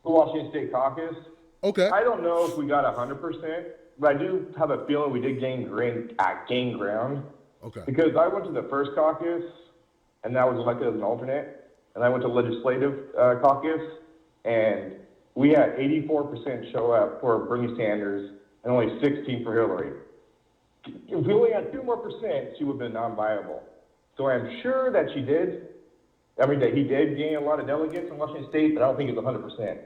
the Washington State caucus. Okay. I don't know if we got 100%, but I do have a feeling we did gain ground. Okay. Because I went to the first caucus, and I was elected as an alternate, and I went to legislative caucus, and we had 84% show up for Bernie Sanders and only 16 for Hillary. If we only had 2 more percent, she would have been non-viable. So I'm sure that she did. I mean, that he did gain a lot of delegates in Washington State, but I don't think it's 100%.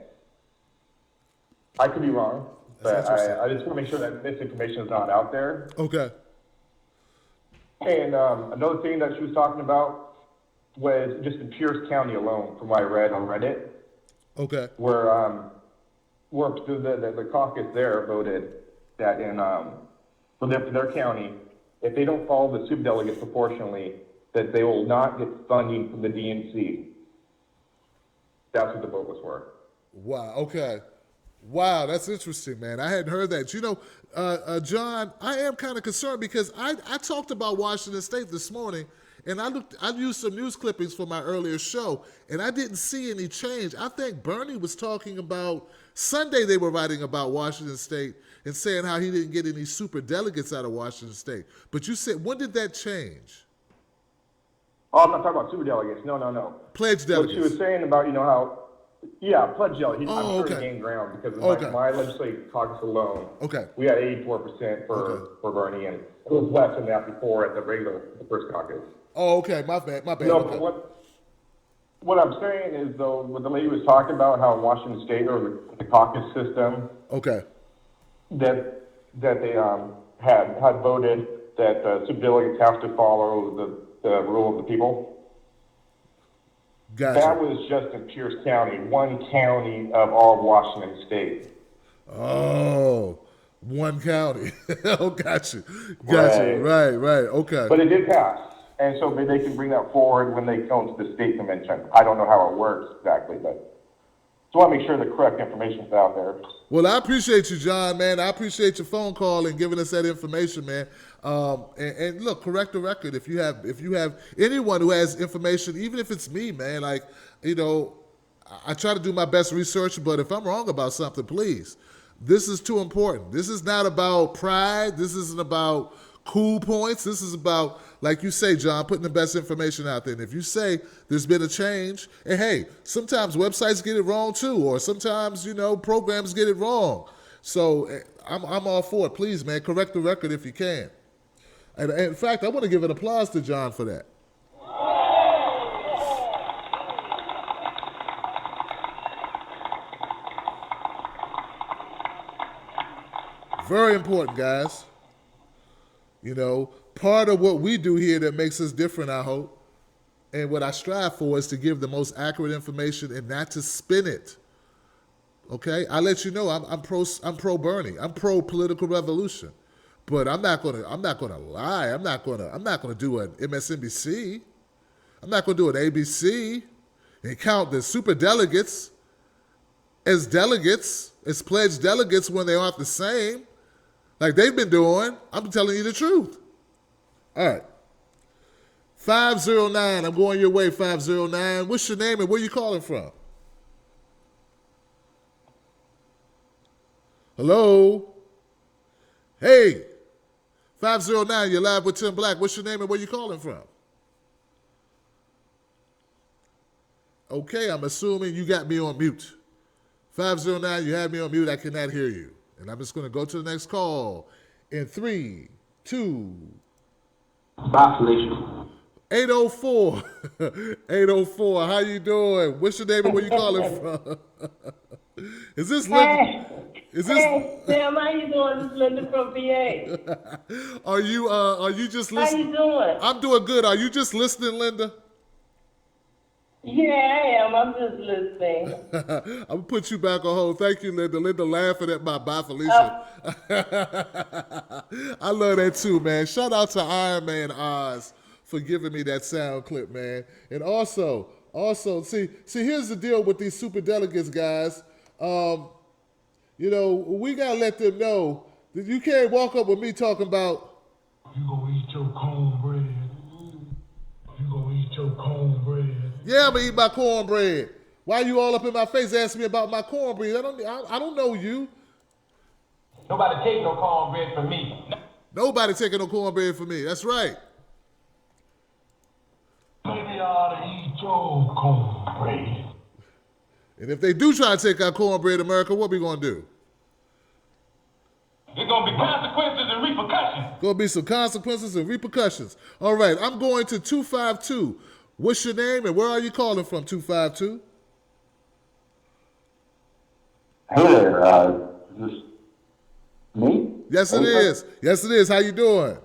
I could be wrong, but I just want to make sure that misinformation is not out there. Okay. And another thing that she was talking about was just in Pierce County alone, from what I read on Reddit. Okay. Where the caucus there voted that for their county, if they don't follow the superdelegates proportionally, that they will not get funding from the DNC. That's what the vote was for. Wow. Okay. Wow, that's interesting, man. I hadn't heard that. You know, John, I am kind of concerned because I talked about Washington State this morning, and I used some news clippings for my earlier show, and I didn't see any change. I think Bernie was talking about Sunday. They were writing about Washington State and saying how he didn't get any super delegates out of Washington State. But you said, when did that change? Oh, I'm not talking about superdelegates. No. Pledge delegates. What she was saying about, you know, how, yeah, pledge delegates. I'm sure okay. he gained ground because of my legislative caucus alone. Okay. We had 84% for Bernie, and it was less than that before at the first caucus. Oh, okay. My bad. No, Okay. but what I'm saying is, though, what the lady was talking about, how in Washington State or the caucus system, okay, that they had voted that superdelegates have to follow the rule of the people. Gotcha. That was just in Pierce County, one county of all of Washington State. Oh, one county. Oh, gotcha. Right. Right. Okay. But it did pass. And so they can bring that forward when they go to the state convention. I don't know how it works exactly, but just want to make sure the correct information is out there. Well, I appreciate you, John, man. I appreciate your phone call and giving us that information, man. And look, correct the record. If you have anyone who has information, even if it's me, man, like, you know, I try to do my best research, but if I'm wrong about something, please. This is too important. This is not about pride. This isn't about cool points. This is about, like you say, John, putting the best information out there. And if you say there's been a change, and hey, sometimes websites get it wrong too, or sometimes, you know, programs get it wrong. So I'm all for it. Please, man, correct the record if you can. And in fact, I want to give an applause to John for that. Very important, guys. You know, part of what we do here that makes us different, I hope, and what I strive for is to give the most accurate information and not to spin it. Okay, I let you know I'm pro Bernie. I'm pro political revolution, but I'm not gonna lie. I'm not gonna do an MSNBC. I'm not gonna do an ABC and count the superdelegates as delegates, as pledged delegates when they aren't the same, like they've been doing. I'm telling you the truth. All right. 509, I'm going your way, 509. What's your name and where you calling from? Hello? Hey, 509, you're live with Tim Black. What's your name and where you calling from? Okay, I'm assuming you got me on mute. 509, you have me on mute. I cannot hear you. And I'm just going to go to the next call in 3, 2. Bye, Felicia. 804. 804, how you doing? What's your name and where you calling from? Is this Linda? Hey, Sam, how you doing? This is Linda from VA. Are you just listening? How you doing? I'm doing good. Are you just listening, Linda? Yeah, I am. I'm just listening. I'm going to put you back on hold. Thank you, Linda. Linda laughing at my bye, Felicia. I love that too, man. Shout out to Iron Man Oz for giving me that sound clip, man. And also, see, here's the deal with these super delegates, guys. You know, we gotta let them know that you can't walk up with me talking about. You gonna eat your cornbread. You gonna eat your cornbread. Yeah, I'm gonna eat my cornbread. Why you all up in my face asking me about my cornbread? I don't know you. Nobody take no cornbread from me. Nobody taking no cornbread from me. That's right. Maybe I ought to eat your cornbread. And if they do try to take our cornbread, America, what we gonna do? There's gonna be consequences and repercussions. Gonna be some consequences and repercussions. All right, I'm going to 252. What's your name and where are you calling from, 252? Hey there, is this me? Yes, it is. Yes, it is. How you doing?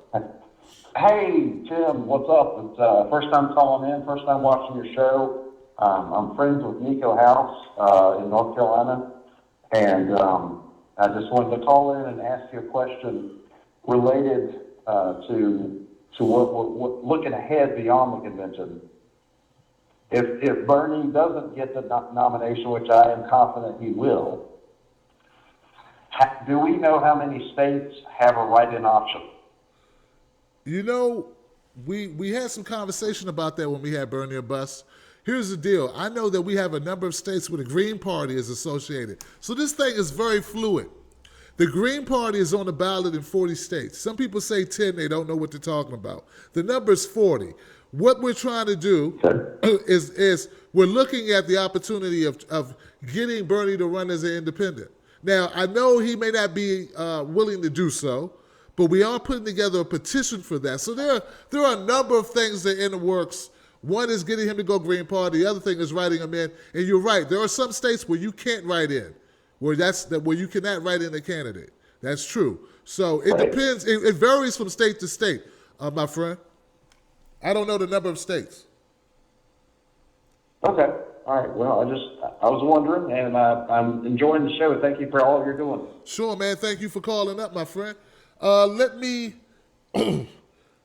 Hey, Tim, what's up? It's first time calling in, first time watching your show. I'm friends with Nico House in North Carolina, and I just wanted to call in and ask you a question related to what looking ahead beyond the convention. If Bernie doesn't get the nomination, which I am confident he will, do we know how many states have a write-in option? You know, we had some conversation about that when we had Bernie or Bust. Here's the deal. I know that we have a number of states where the Green Party is associated. So this thing is very fluid. The Green Party is on the ballot in 40 states. Some people say 10, they don't know what they're talking about. The number is 40. What we're trying to do is we're looking at the opportunity of getting Bernie to run as an independent. Now, I know he may not be willing to do so, but we are putting together a petition for that. So there are a number of things that are in the works. One is getting him to go Green Party. The other thing is writing him in. And you're right. There are some states where you can't write in, where you cannot write in a candidate. That's true. So it depends. It varies from state to state, my friend. I don't know the number of states. Okay. All right. Well, I was wondering, and I'm enjoying the show. Thank you for all you're doing. Sure, man. Thank you for calling up, my friend. Let me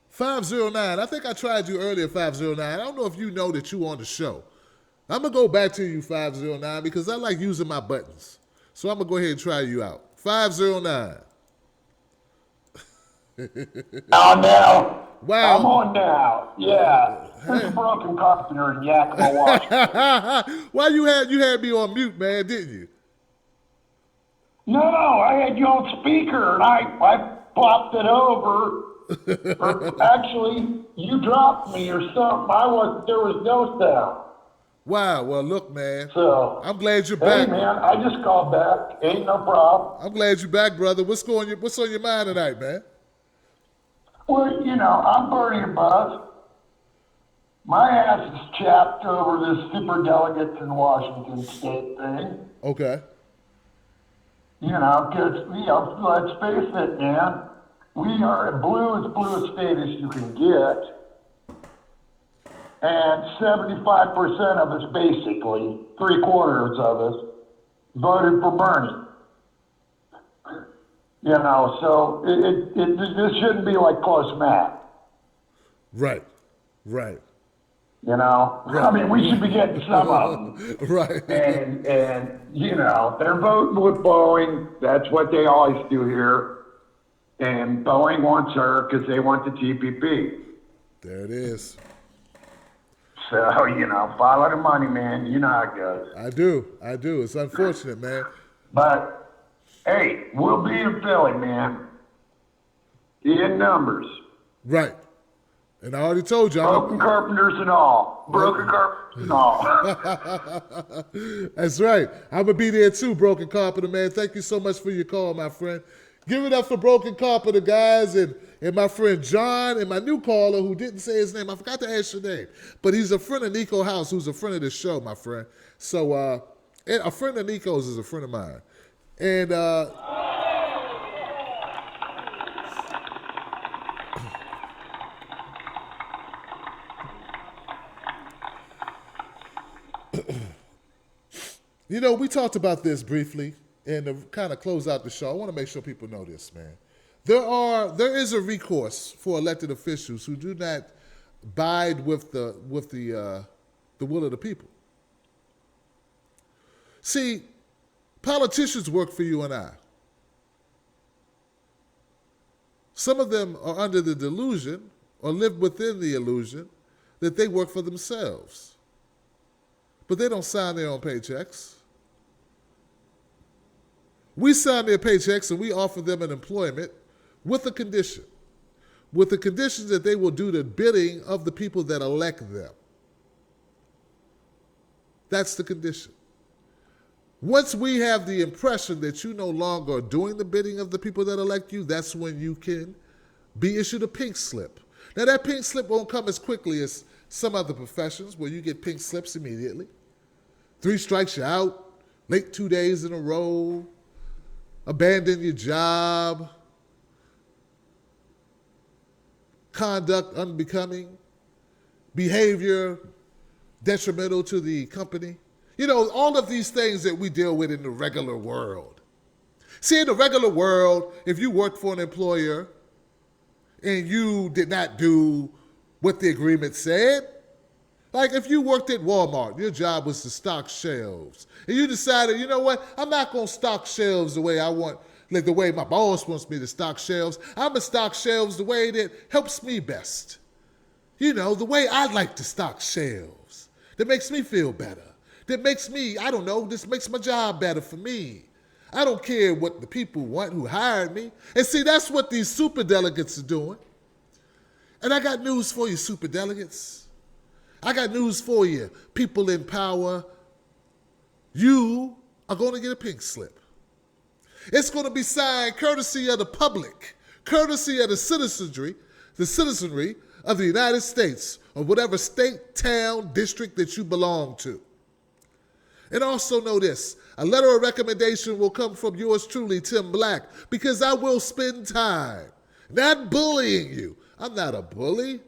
509. I think I tried you earlier, 509. I don't know if you know that you on the show. I'm going to go back to you, 509, because I like using my buttons. So I'm going to go ahead and try you out. 509. Now. Wow. I'm on now. Yeah. This is Broken Carpenter in Yakima, Washington. Why you had me on mute, man, didn't you? No, I had you on speaker, and I popped it over. Or actually, you dropped me or something. There was no sound. Wow. Well, look, man. So I'm glad you're back. Hey, man, I just called back. Ain't no problem. I'm glad you're back, brother. What's on your mind tonight, man? Well, I'm Bernie and Buzz. My ass is chapped over this Superdelegates in Washington State thing. Okay. Because, let's face it, man. We are as blue a state as you can get. And 75% of us, basically, 3/4 of us, voted for Bernie. So this shouldn't be like close math. Right. Right. I mean, we should be getting some of them. Right. And they're voting with Boeing. That's what they always do here. And Boeing wants her because they want the TPP. There it is. So, follow the money, man. You know how it goes. I do. It's unfortunate, man. But, hey, we'll be in Philly, man. In numbers. Right. And I already told you. Broken carpenters and all. Broken carpenters and all. That's right. I'm going to be there too, Broken Carpenter, man. Thank you so much for your call, my friend. Give it up for Broken Carpenter, guys, and my friend John, and my new caller who didn't say his name. I forgot to ask your name. But he's a friend of Nico House, who's a friend of the show, my friend. So a friend of Nico's is a friend of mine. And we talked about this briefly, and to kind of close out the show, I want to make sure people know this, man. There is a recourse for elected officials who do not abide with the will of the people. See, Politicians work for you and I. Some of them are under the delusion or live within the illusion that they work for themselves. But they don't sign their own paychecks. We sign their paychecks and we offer them an employment with a condition. With the condition that they will do the bidding of the people that elect them. That's the condition. Once we have the impression that you no longer are doing the bidding of the people that elect you, that's when you can be issued a pink slip. Now that pink slip won't come as quickly as some other professions where you get pink slips immediately. 3 strikes you out, late 2 days in a row, abandon your job, conduct unbecoming, behavior detrimental to the company. You know, all of these things that we deal with in the regular world. See, in the regular world, if you worked for an employer and you did not do what the agreement said, like if you worked at Walmart, your job was to stock shelves, and you decided, you know what, I'm not going to stock shelves the way I want, like the way my boss wants me to stock shelves. I'm going to stock shelves the way that helps me best. You know, the way I like to stock shelves, that makes me feel better. That makes me, I don't know, this makes my job better for me. I don't care what the people want who hired me. And see, that's what these superdelegates are doing. And I got news for you, superdelegates. I got news for you, people in power. You are going to get a pink slip. It's going to be signed courtesy of the public, courtesy of the citizenry of the United States, or whatever state, town, district that you belong to. And also know this, a letter of recommendation will come from yours truly, Tim Black, because I will spend time not bullying you. I'm not a bully.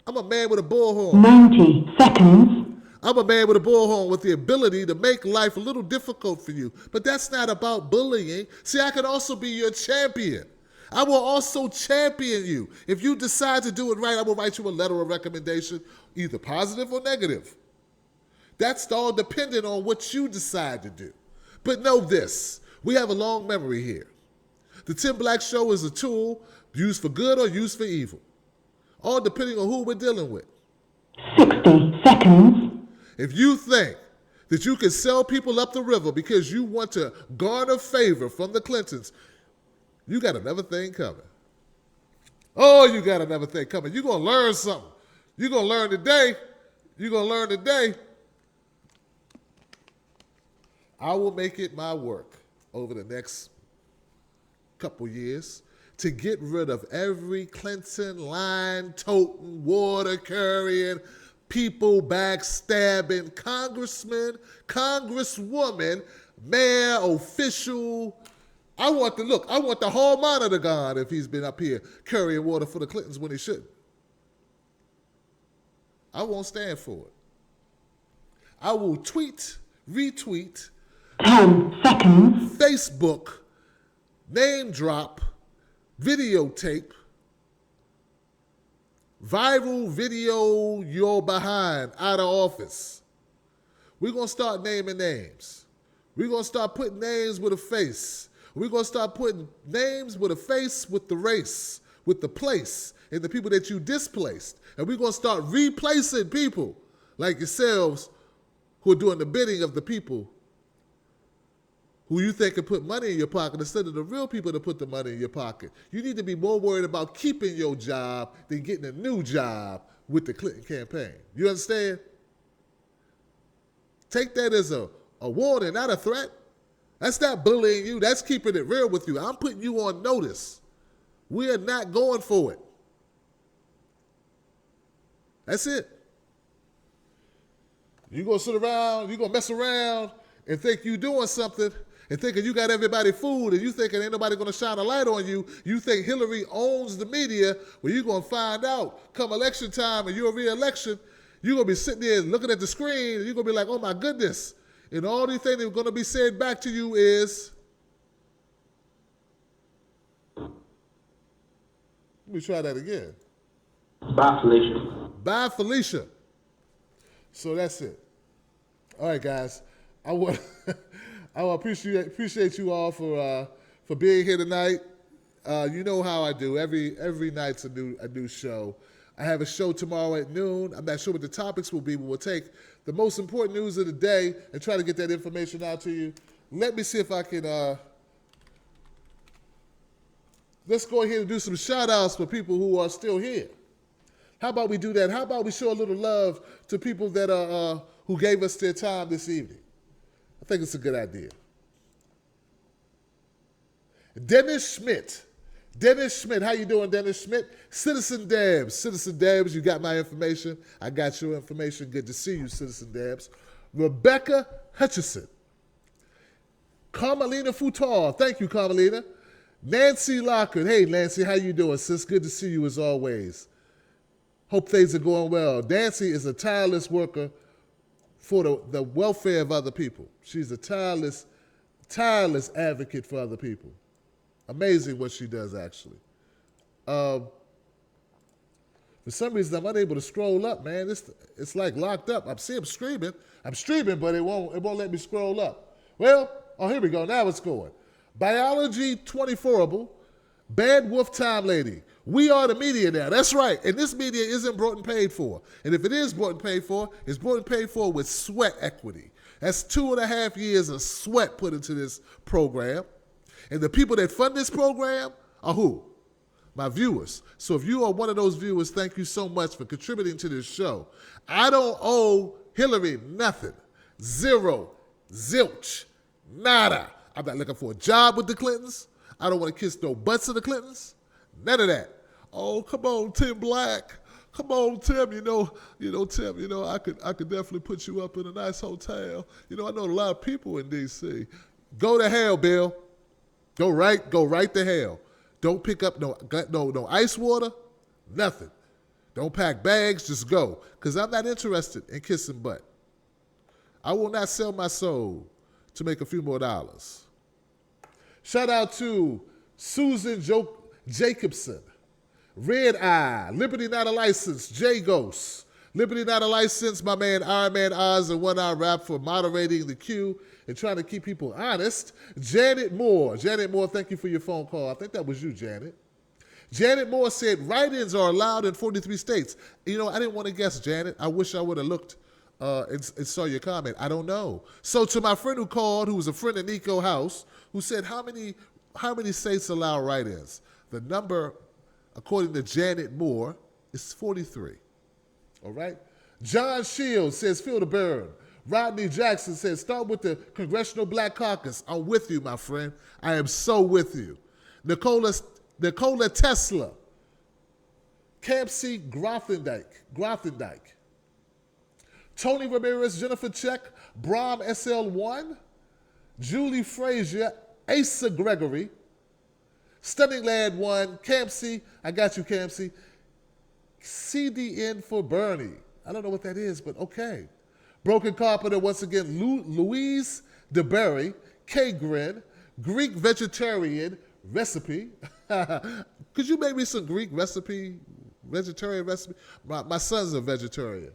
I'm a man with a bullhorn. 90 seconds. I'm a man with a bullhorn with the ability to make life a little difficult for you. But that's not about bullying. See, I can also be your champion. I will also champion you. If you decide to do it right, I will write you a letter of recommendation, either positive or negative. That's all dependent on what you decide to do. But know this, we have a long memory here. The Tim Black Show is a tool used for good or used for evil, all depending on who we're dealing with. 60 seconds. If you think that you can sell people up the river because you want to garner favor from the Clintons, you got another thing coming. Oh, you got another thing coming. You're going to learn something. You're going to learn today. You're going to learn today. I will make it my work over the next couple years to get rid of every Clinton line-toting, water-carrying, people backstabbing congressman, congresswoman, mayor, official. I want the hall monitor gone if he's been up here carrying water for the Clintons when he shouldn't. I won't stand for it. I will tweet, retweet, 10 seconds. Facebook, name drop, videotape, viral video you're behind, out of office. We're going to start naming names. We're going to start putting names with a face. We're going to start putting names with a face with the race, with the place, and the people that you displaced. And we're going to start replacing people like yourselves who are doing the bidding of the people who you think can put money in your pocket instead of the real people that put the money in your pocket. You need to be more worried about keeping your job than getting a new job with the Clinton campaign. You understand? Take that as a warning, not a threat. That's not bullying you. That's keeping it real with you. I'm putting you on notice. We are not going for it. That's it. You're going to sit around, you're going to mess around and think you're doing something and thinking you got everybody fooled and you thinking ain't nobody going to shine a light on you. You think Hillary owns the media. Well, you're going to find out come election time and your re-election, you're going to be sitting there looking at the screen and you're going to be like, oh my goodness. And all these things that are going to be said back to you is, let me try that again. Bye, Felicia. Bye, Felicia. So that's it. All right, guys. I I appreciate you all for being here tonight. You know how I do. Every night's a new show. I have a show tomorrow at noon. I'm not sure what the topics will be, but we'll take the most important news of the day and try to get that information out to you. Let me see if I can. Let's go ahead and do some shout outs for people who are still here. How about we do that? How about we show a little love to people that are who gave us their time this evening? I think it's a good idea. Dennis Schmidt. Dennis Schmidt, how you doing, Dennis Schmidt? Citizen Debs, you got my information. I got your information. Good to see you, Citizen Debs. Rebecca Hutchison. Carmelina Futar, thank you, Carmelina. Nancy Lockard, hey, Nancy, how you doing, sis? Good to see you as always. Hope things are going well. Nancy is a tireless worker for the welfare of other people. She's a tireless advocate for other people. Amazing what she does, actually. For some reason, I'm unable to scroll up, man. It's like locked up. I'm streaming, but it won't let me scroll up. Well, here we go. Now it's going. Biology 24able, Bad Wolf Time Lady. We are the media now. That's right. And this media isn't brought and paid for. And if it is brought and paid for, it's brought and paid for with sweat equity. That's 2.5 years of sweat put into this program. And the people that fund this program are who? My viewers. So if you are one of those viewers, thank you so much for contributing to this show. I don't owe Hillary nothing. Zero. Zilch. Nada. I'm not looking for a job with the Clintons. I don't want to kiss no butts of the Clintons. None of that. Oh, come on, Tim Black. Come on, Tim. Tim, I could definitely put you up in a nice hotel. I know a lot of people in D.C. Go to hell, Bill. Go right to hell. Don't pick up no ice water, nothing. Don't pack bags, just go. Because I'm not interested in kissing butt. I will not sell my soul to make a few more dollars. Shout out to Susan Jacobson, Red Eye, Liberty Not a License, J Ghost, Liberty Not a License, my man Iron Man Oz and One Eye Rap for moderating the queue and trying to keep people honest. Janet Moore, thank you for your phone call. I think that was you, Janet. Janet Moore said write-ins are allowed in 43 states. I didn't want to guess, Janet. I wish I would have looked and saw your comment. I don't know. So to my friend who called, who was a friend of Nico House, who said how many states allow write-ins? The number, according to Janet Moore, is 43. All right? John Shields says, feel the burn. Rodney Jackson says, start with the Congressional Black Caucus. I'm with you, my friend. I am so with you. Nicola Tesla. Campsey Grothendike. Tony Ramirez, Jennifer Check, Brom SL1, Julie Frazier, Asa Gregory, Stunning Lad 1, Campsey, I got you, Campsey, CDN for Bernie. I don't know what that is, but okay. Broken Carpenter, once again, Louise DeBerry, K Grin, Greek Vegetarian Recipe. Could you make me some Greek vegetarian recipe? My son's a vegetarian.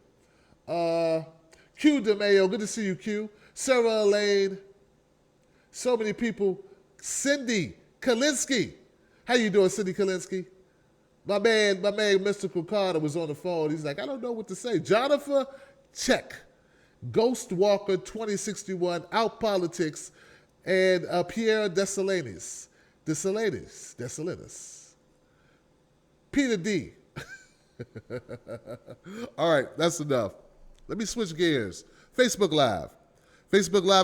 Q DeMayo, good to see you, Q. Sarah Elaine, so many people. Cindy Kalinsky, how you doing, Cindy Kalinsky? My man, Mystical Carter was on the phone. He's like, I don't know what to say. Jonathan Check, Ghost Walker 2061, Out Politics, and Pierre Desalanis. Peter D. All right, that's enough. Let me switch gears. Facebook Live,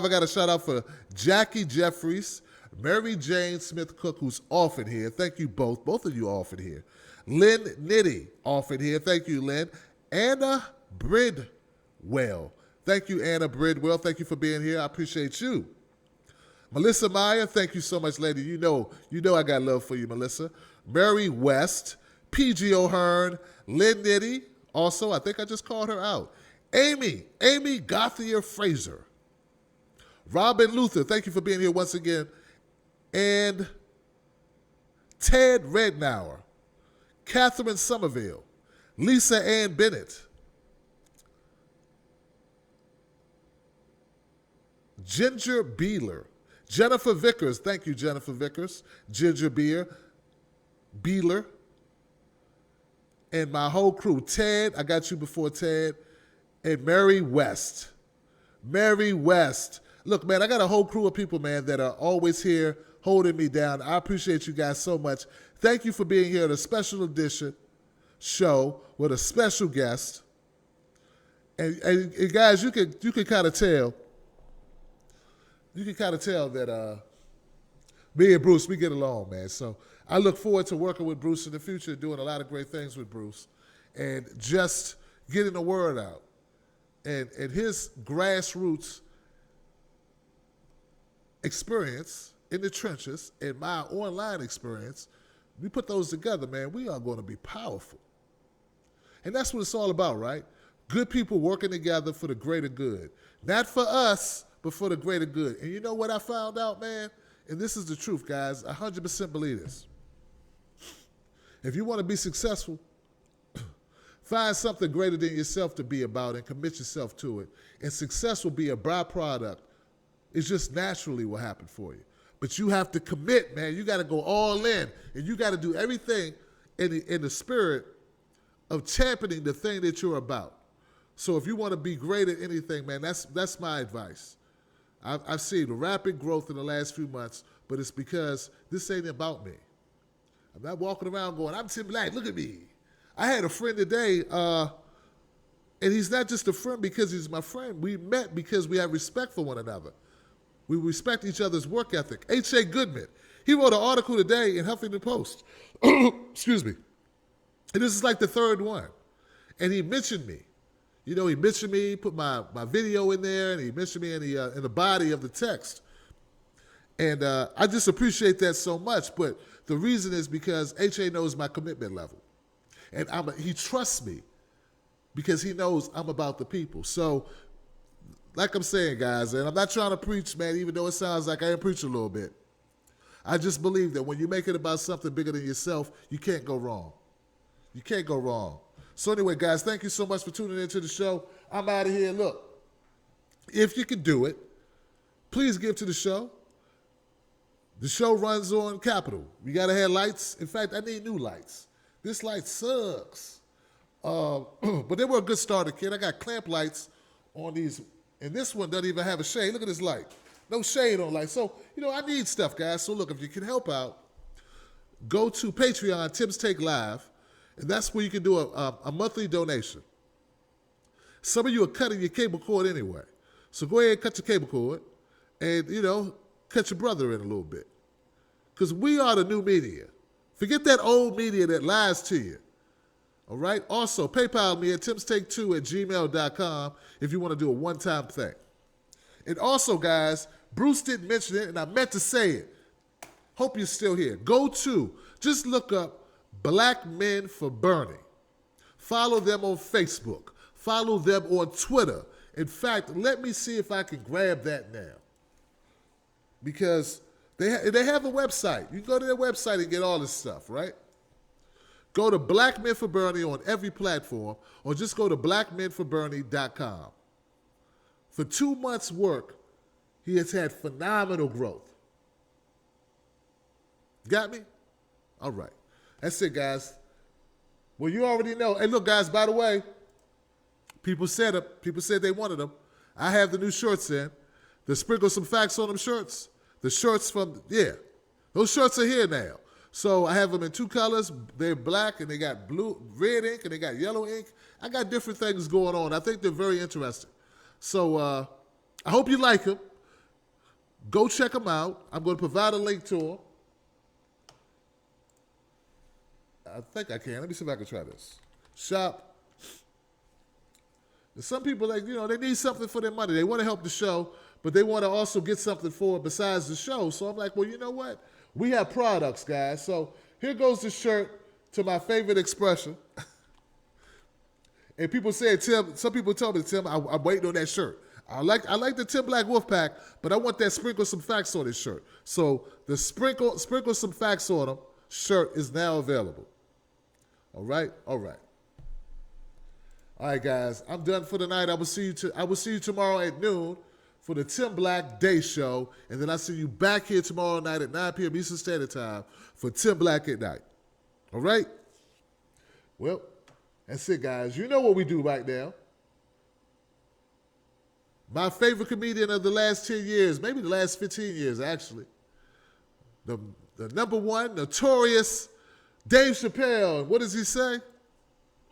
I got a shout out for Jackie Jeffries, Mary Jane Smith-Cook, who's often here. Thank you both. Both of you often here. Lynn Nitty, often here. Thank you, Lynn. Anna Bridwell. Thank you, Anna Bridwell. Thank you for being here. I appreciate you. Melissa Meyer, thank you so much, lady. You know I got love for you, Melissa. Mary West, PG O'Hearn, Lynn Nitty. Also, I think I just called her out. Amy Gothier Fraser. Robin Luther, thank you for being here once again. And Ted Rednauer. Catherine Somerville. Lisa Ann Bennett. Ginger Beeler. Jennifer Vickers. Thank you, Jennifer Vickers. Ginger Beeler. And my whole crew. Ted, I got you before Ted. And Mary West. Mary West. Look, man, I got a whole crew of people, man, that are always here holding me down. I appreciate you guys so much. Thank you for being here at a special edition show with a special guest. And guys, you can kind of tell. You can kind of tell that me and Bruce, we get along, man. So I look forward to working with Bruce in the future, doing a lot of great things with Bruce, and just getting the word out. And his grassroots experience in the trenches and my online experience, we put those together, man, we are going to be powerful. And that's what it's all about, right? Good people working together for the greater good. Not for us, but for the greater good. And you know what I found out, man? And this is the truth, guys. I 100% believe this. If you want to be successful, find something greater than yourself to be about and commit yourself to it. And success will be a byproduct. It's just naturally what happen for you. But you have to commit, man. You got to go all in. And you got to do everything in the spirit of championing the thing that you're about. So if you want to be great at anything, man, that's my advice. I've seen rapid growth in the last few months, but it's because this ain't about me. I'm not walking around going, I'm Tim Black, look at me. I had a friend today, and he's not just a friend because he's my friend. We met because we have respect for one another. We respect each other's work ethic. H.A. Goodman, he wrote an article today in Huffington Post. Excuse me. And this is like the third one. And he mentioned me. You know, he mentioned me, put my video in there, and he mentioned me in the body of the text. And I just appreciate that so much. But the reason is because H.A. knows my commitment level. And he trusts me because he knows I'm about the people. So, like I'm saying, guys, and I'm not trying to preach, man, even though it sounds like I am preaching a little bit. I just believe that when you make it about something bigger than yourself, you can't go wrong. You can't go wrong. So anyway, guys, thank you so much for tuning into the show. I'm out of here. Look, if you can do it, please give to the show. The show runs on Capitol. We got to have lights. In fact, I need new lights. This light sucks. But they were a good starter kit. I got clamp lights on these, and this one doesn't even have a shade. Look at this light. No shade on light. So, you know, I need stuff, guys. So look, if you can help out, go to Patreon, Tim's Take Live, and that's where you can do a monthly donation. Some of you are cutting your cable cord anyway. So go ahead and cut your cable cord and, you know, cut your brother in a little bit. Because we are the new media. Forget that old media that lies to you. All right? Also, PayPal me at timstake2@gmail.com if you want to do a one-time thing. And also, guys, Bruce didn't mention it, and I meant to say it. Hope you're still here. Just look up Black Men for Bernie. Follow them on Facebook. Follow them on Twitter. In fact, let me see if I can grab that now. Because they have a website. You can go to their website and get all this stuff, right? Go to Black Men for Bernie on every platform, or just go to blackmenforbernie.com. For 2 months' work, he has had phenomenal growth. Got me? All right. That's it, guys. Well, you already know. Hey, look, guys, by the way, people said they wanted them. I have the new shorts in. The Sprinkle Some Facts on them shirts. The shorts those shirts are here now. So I have them in 2 colors. They're black, and they got red ink, and they got yellow ink. I got different things going on. I think they're very interesting. So I hope you like them. Go check them out. I'm going to provide a link to them. I think I can. Let me see if I can try this. Shop. There's some people, like, you know, they need something for their money. They want to help the show, but they want to also get something for it besides the show. So I'm like, well, you know what? We have products, guys. So here goes the shirt to my favorite expression. And people say, Tim, some people tell me, Tim, I'm waiting on that shirt. I like the Tim Black Wolfpack, but I want that Sprinkle Some Facts on this shirt. So the Sprinkle Some Facts on them shirt is now available. All right? All right. All right, guys. I'm done for the night. I will see you tomorrow at noon for the Tim Black Day Show. And then I see you back here tomorrow night at 9 p.m. Eastern Standard Time for Tim Black at Night. All right? Well, that's it, guys. You know what we do right now. My favorite comedian of the last 10 years, maybe the last 15 years, actually. The number one, notorious Dave Chappelle. What does he say?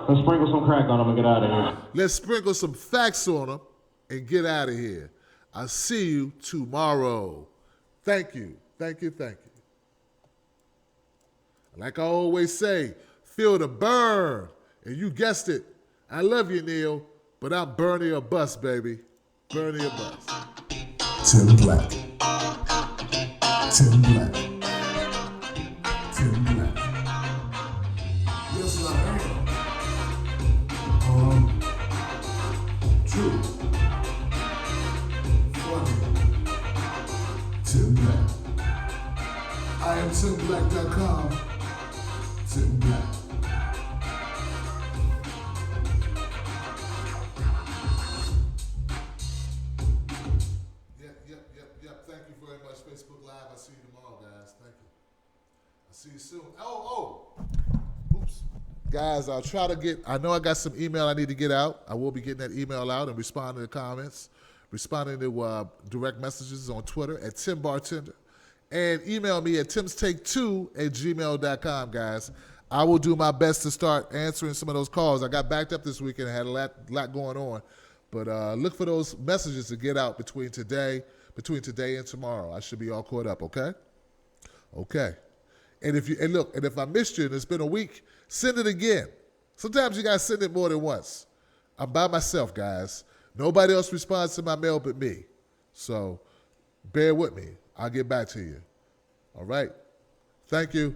Let's sprinkle some crack on him and get out of here. Let's sprinkle some facts on him and get out of here. I'll see you tomorrow. Thank you. Thank you. Thank you. Like I always say, feel the burn. And you guessed it. I love you, Neil, but I'm Bernie or bust, baby. Bernie or bust. Tim Black. Tim Black. Tim Black. Yes, I am. True. Funny. Tim Black. I am TimBlack.com. Tim Black. Yep. Thank you very much, Facebook Live. I'll see you tomorrow, guys. Thank you. I'll see you soon. Oops. Guys, I'll try to I know I got some email I need to get out. I will be getting that email out and responding to comments, responding to direct messages on Twitter at TimBartender. And email me at timstake2@gmail.com, guys. I will do my best to start answering some of those calls. I got backed up this weekend and had a lot going on. But look for those messages to get out between today and tomorrow. I should be all caught up, okay? Okay. And if I missed you and it's been a week, send it again. Sometimes you gotta send it more than once. I'm by myself, guys. Nobody else responds to my mail but me. So bear with me. I'll get back to you. All right. Thank you.